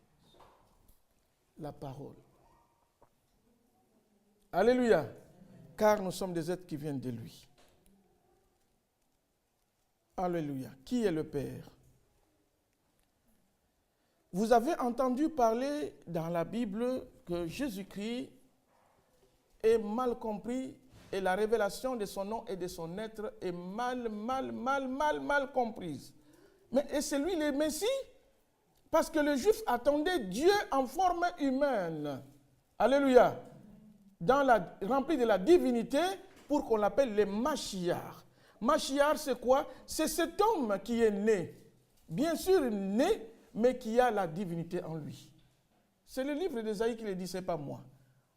La parole. Alléluia. Car nous sommes des êtres qui viennent de lui. Alléluia. Qui est le Père? Vous avez entendu parler dans la Bible que Jésus-Christ est mal compris et la révélation de son nom et de son être est mal comprise. Mais c'est lui le Messie? Parce que les Juifs attendaient Dieu en forme humaine. Alléluia. Rempli de la divinité pour qu'on l'appelle le Mashiach. Mashiach, c'est quoi? C'est cet homme qui est né. Bien sûr, né, mais qui a la divinité en lui. C'est le livre d'Ésaïe qui le dit, ce n'est pas moi.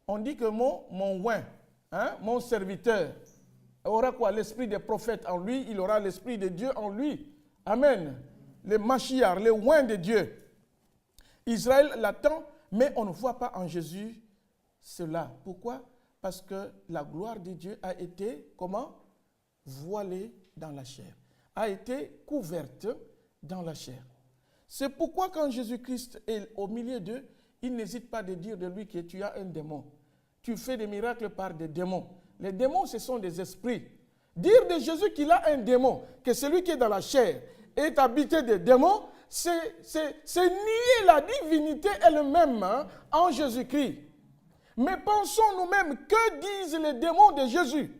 On dit que mon oint, mon serviteur, aura quoi? L'esprit des prophètes en lui, il aura l'esprit de Dieu en lui. Amen. Le Mashiach, le oint de Dieu. Israël l'attend, mais on ne voit pas en Jésus cela. Pourquoi? Parce que la gloire de Dieu a été, comment? Voilée dans la chair. A été couverte dans la chair. C'est pourquoi quand Jésus-Christ est au milieu d'eux, il n'hésite pas de dire de lui que tu as un démon. Tu fais des miracles par des démons. Les démons, ce sont des esprits. Dire de Jésus qu'il a un démon, que celui qui est dans la chair est habité des démons, c'est nier la divinité elle-même en Jésus-Christ. Mais pensons nous-mêmes, que disent les démons de Jésus?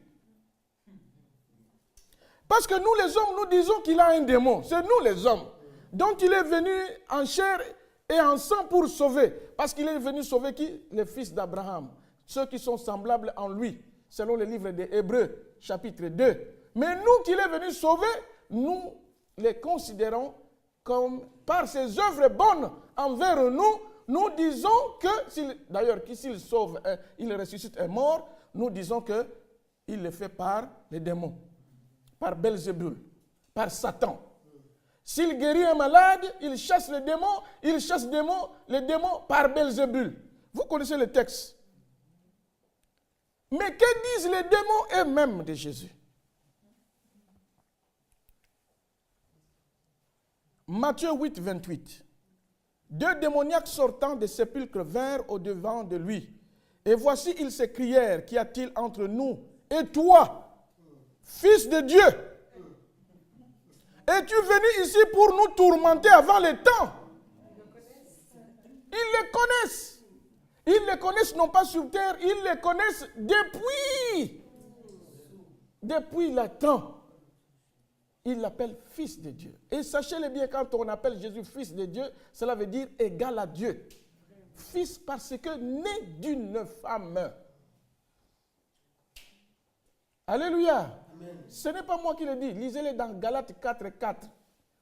Parce que nous les hommes, nous disons qu'il a un démon. C'est nous les hommes. Donc il est venu en chair et en sang pour sauver. Parce qu'il est venu sauver qui? Les fils d'Abraham. Ceux qui sont semblables en lui. Selon le livre des Hébreux, chapitre 2. Mais nous qu'il est venu sauver, nous les considérons comme, par ses œuvres bonnes envers nous, nous disons que, d'ailleurs, s'il sauve, il ressuscite un mort, nous disons qu'il le fait par les démons, par Belzébul, par Satan. S'il guérit un malade, il chasse les démons, il chasse les démons par Belzébul. Vous connaissez le texte. Mais que disent les démons eux-mêmes de Jésus? Matthieu 8, 28. 2 démoniaques sortant des sépulcres vinrent au-devant de lui. Et voici, ils s'écrièrent, qu'y a-t-il entre nous et toi, Fils de Dieu? Es-tu venu ici pour nous tourmenter avant le temps? Ils le connaissent. Ils les connaissent non pas sur terre, ils les connaissent depuis le temps. Ils l'appellent Fils de Dieu. Et sachez-le bien, quand on appelle Jésus Fils de Dieu, cela veut dire égal à Dieu. Fils parce que né d'une femme. Alléluia. Amen. Ce n'est pas moi qui le dis. Lisez-le dans Galates 4:4.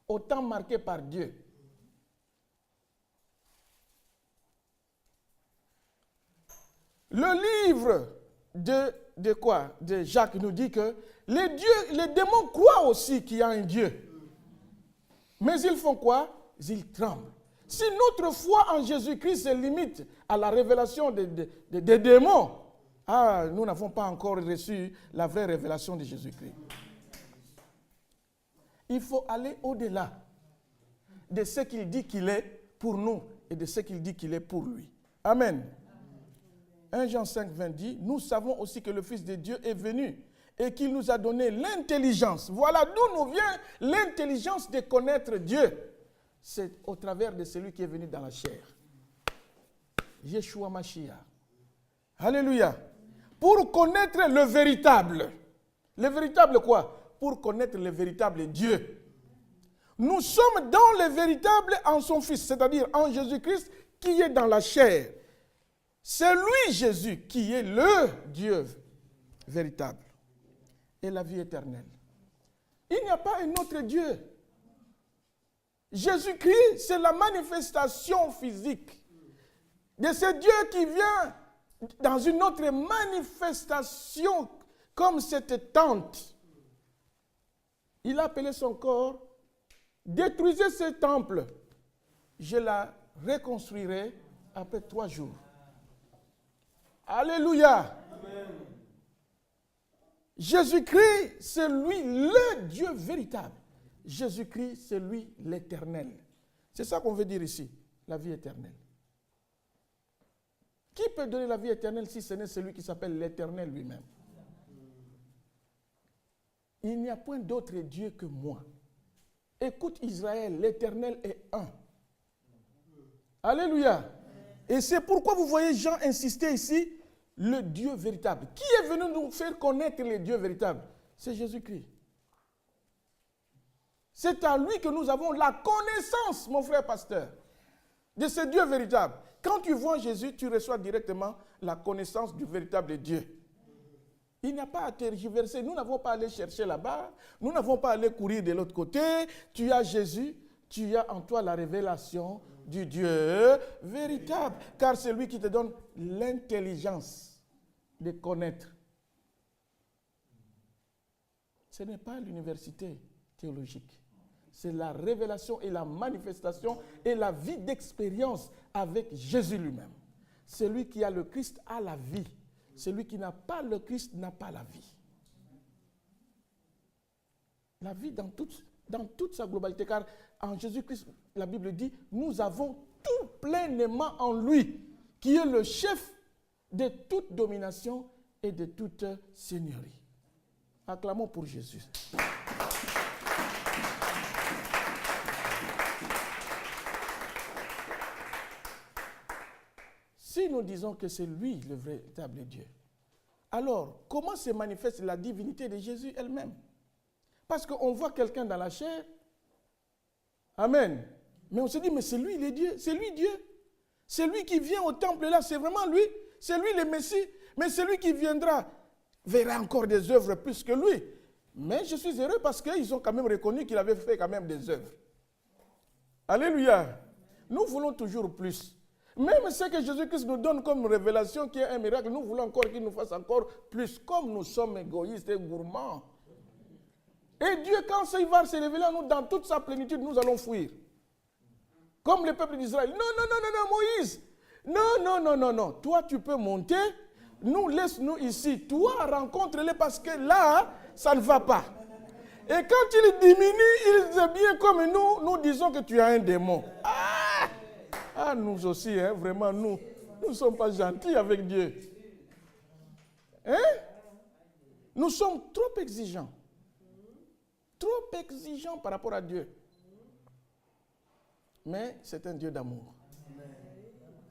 Au temps marqué par Dieu. Le livre de quoi? De Jacques nous dit que les démons croient aussi qu'il y a un Dieu. Mais ils font quoi? Ils tremblent. Si notre foi en Jésus-Christ se limite à la révélation des démons, nous n'avons pas encore reçu la vraie révélation de Jésus-Christ. Il faut aller au-delà de ce qu'il dit qu'il est pour nous et de ce qu'il dit qu'il est pour lui. Amen. 1 Jean 5:20 dit, nous savons aussi que le Fils de Dieu est venu et qu'il nous a donné l'intelligence. Voilà d'où nous vient l'intelligence de connaître Dieu. C'est au travers de celui qui est venu dans la chair. Yeshua Mashiach. Alléluia. Pour connaître le véritable. Le véritable quoi? Pour connaître le véritable Dieu. Nous sommes dans le véritable en son Fils, c'est-à-dire en Jésus-Christ qui est dans la chair. C'est lui, Jésus, qui est le Dieu véritable et la vie éternelle. Il n'y a pas un autre Dieu. Jésus-Christ, c'est la manifestation physique de ce Dieu qui vient dans une autre manifestation comme cette tente. Il a appelé son corps, détruisez ce temple, je la reconstruirai après 3 jours. Alléluia. Amen. Jésus-Christ, c'est lui le Dieu véritable. Jésus-Christ, c'est lui l'éternel. C'est ça qu'on veut dire ici, la vie éternelle. Qui peut donner la vie éternelle si ce n'est celui qui s'appelle l'éternel lui-même? Il n'y a point d'autre Dieu que moi. Écoute Israël, l'éternel est un. Alléluia. Et c'est pourquoi vous voyez Jean insister ici, le Dieu véritable. Qui est venu nous faire connaître le Dieu véritable? C'est Jésus-Christ. C'est à lui que nous avons la connaissance, mon frère pasteur, de ce Dieu véritable. Quand tu vois Jésus, tu reçois directement la connaissance du véritable Dieu. Il n'y a pas à tergiverser. Nous n'avons pas à aller chercher là-bas. Nous n'avons pas à aller courir de l'autre côté. Tu as Jésus, tu as en toi la révélation du Dieu véritable. Car c'est lui qui te donne l'intelligence de connaître. Ce n'est pas l'université théologique. C'est la révélation et la manifestation et la vie d'expérience avec Jésus lui-même. Celui qui a le Christ a la vie. Celui qui n'a pas le Christ n'a pas la vie. La vie dans toute sa globalité. Car en Jésus-Christ, la Bible dit, nous avons tout pleinement en lui, qui est le chef de toute domination et de toute seigneurie. Acclamons pour Jésus. Si nous disons que c'est lui le véritable Dieu, alors comment se manifeste la divinité de Jésus elle-même? Parce qu'on voit quelqu'un dans la chair, amen, mais on se dit, mais c'est lui le Dieu, c'est lui Dieu, c'est lui qui vient au temple là, c'est vraiment lui, c'est lui le Messie, mais celui qui viendra verra encore des œuvres plus que lui. Mais je suis heureux parce qu'ils ont quand même reconnu qu'il avait fait quand même des œuvres. Alléluia. Nous voulons toujours plus. Même ce que Jésus-Christ nous donne comme révélation qui est un miracle, nous voulons encore qu'il nous fasse encore plus, comme nous sommes égoïstes et gourmands. Et Dieu, quand il va se révéler à nous dans toute sa plénitude, nous allons fuir. Comme le peuple d'Israël. Non, Moïse. Non. Toi, tu peux monter. Nous, laisse-nous ici. Toi, rencontre-les parce que là, ça ne va pas. Et quand il diminue, il est bien comme nous disons que tu as un démon. Nous aussi, vraiment, nous ne sommes pas gentils avec Dieu. Nous sommes trop exigeants. Trop exigeants par rapport à Dieu. Mais c'est un Dieu d'amour.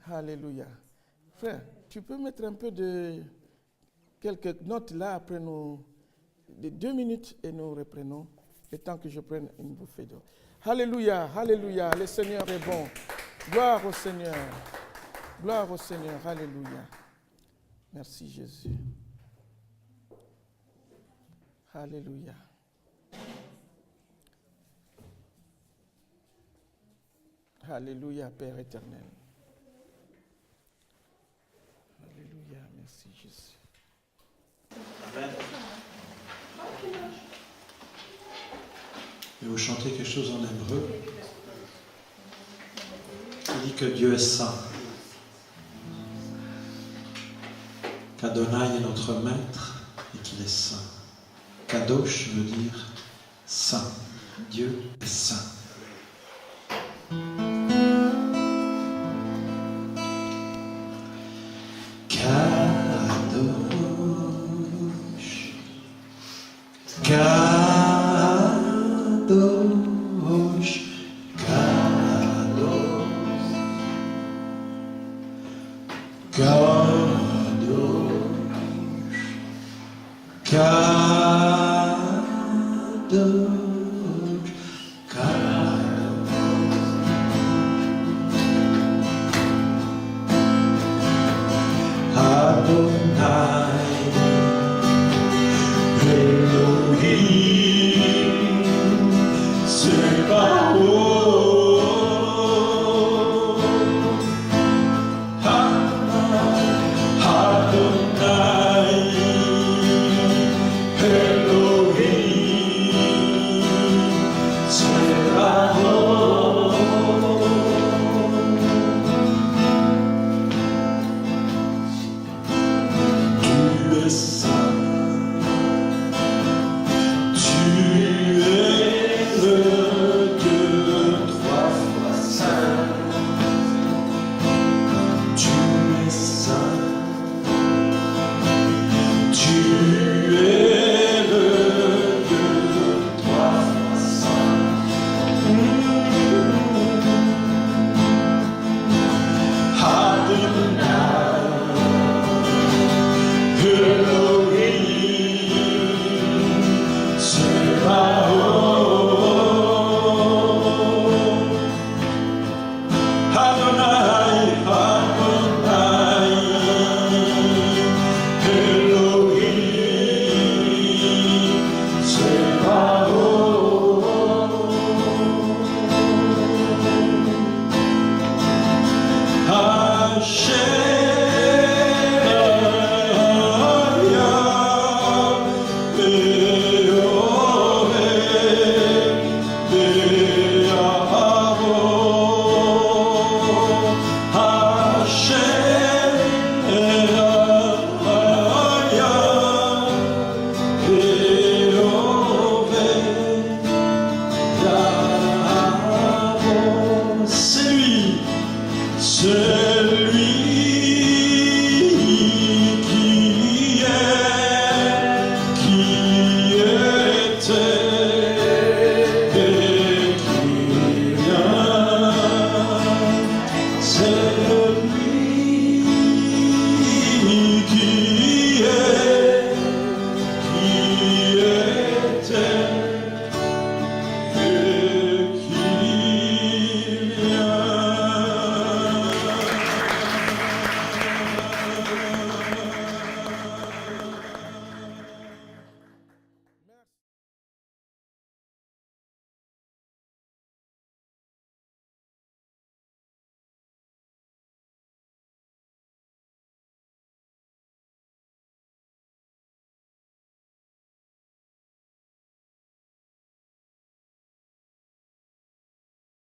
Alléluia. Frère, tu peux mettre un peu de quelques notes là après de 2 minutes et nous reprenons le temps que je prenne une bouffée d'eau. Alléluia, alléluia, le Seigneur est bon. Gloire au Seigneur. Gloire au Seigneur, alléluia. Merci Jésus. Alléluia. Alléluia, Père éternel. Alléluia, merci Jésus. Amen. Et vous chantez quelque chose en hébreu. Il dit que Dieu est saint. Qu'Adonai est notre maître et qu'il est saint. Kadosh veut dire saint. Dieu est saint. Tu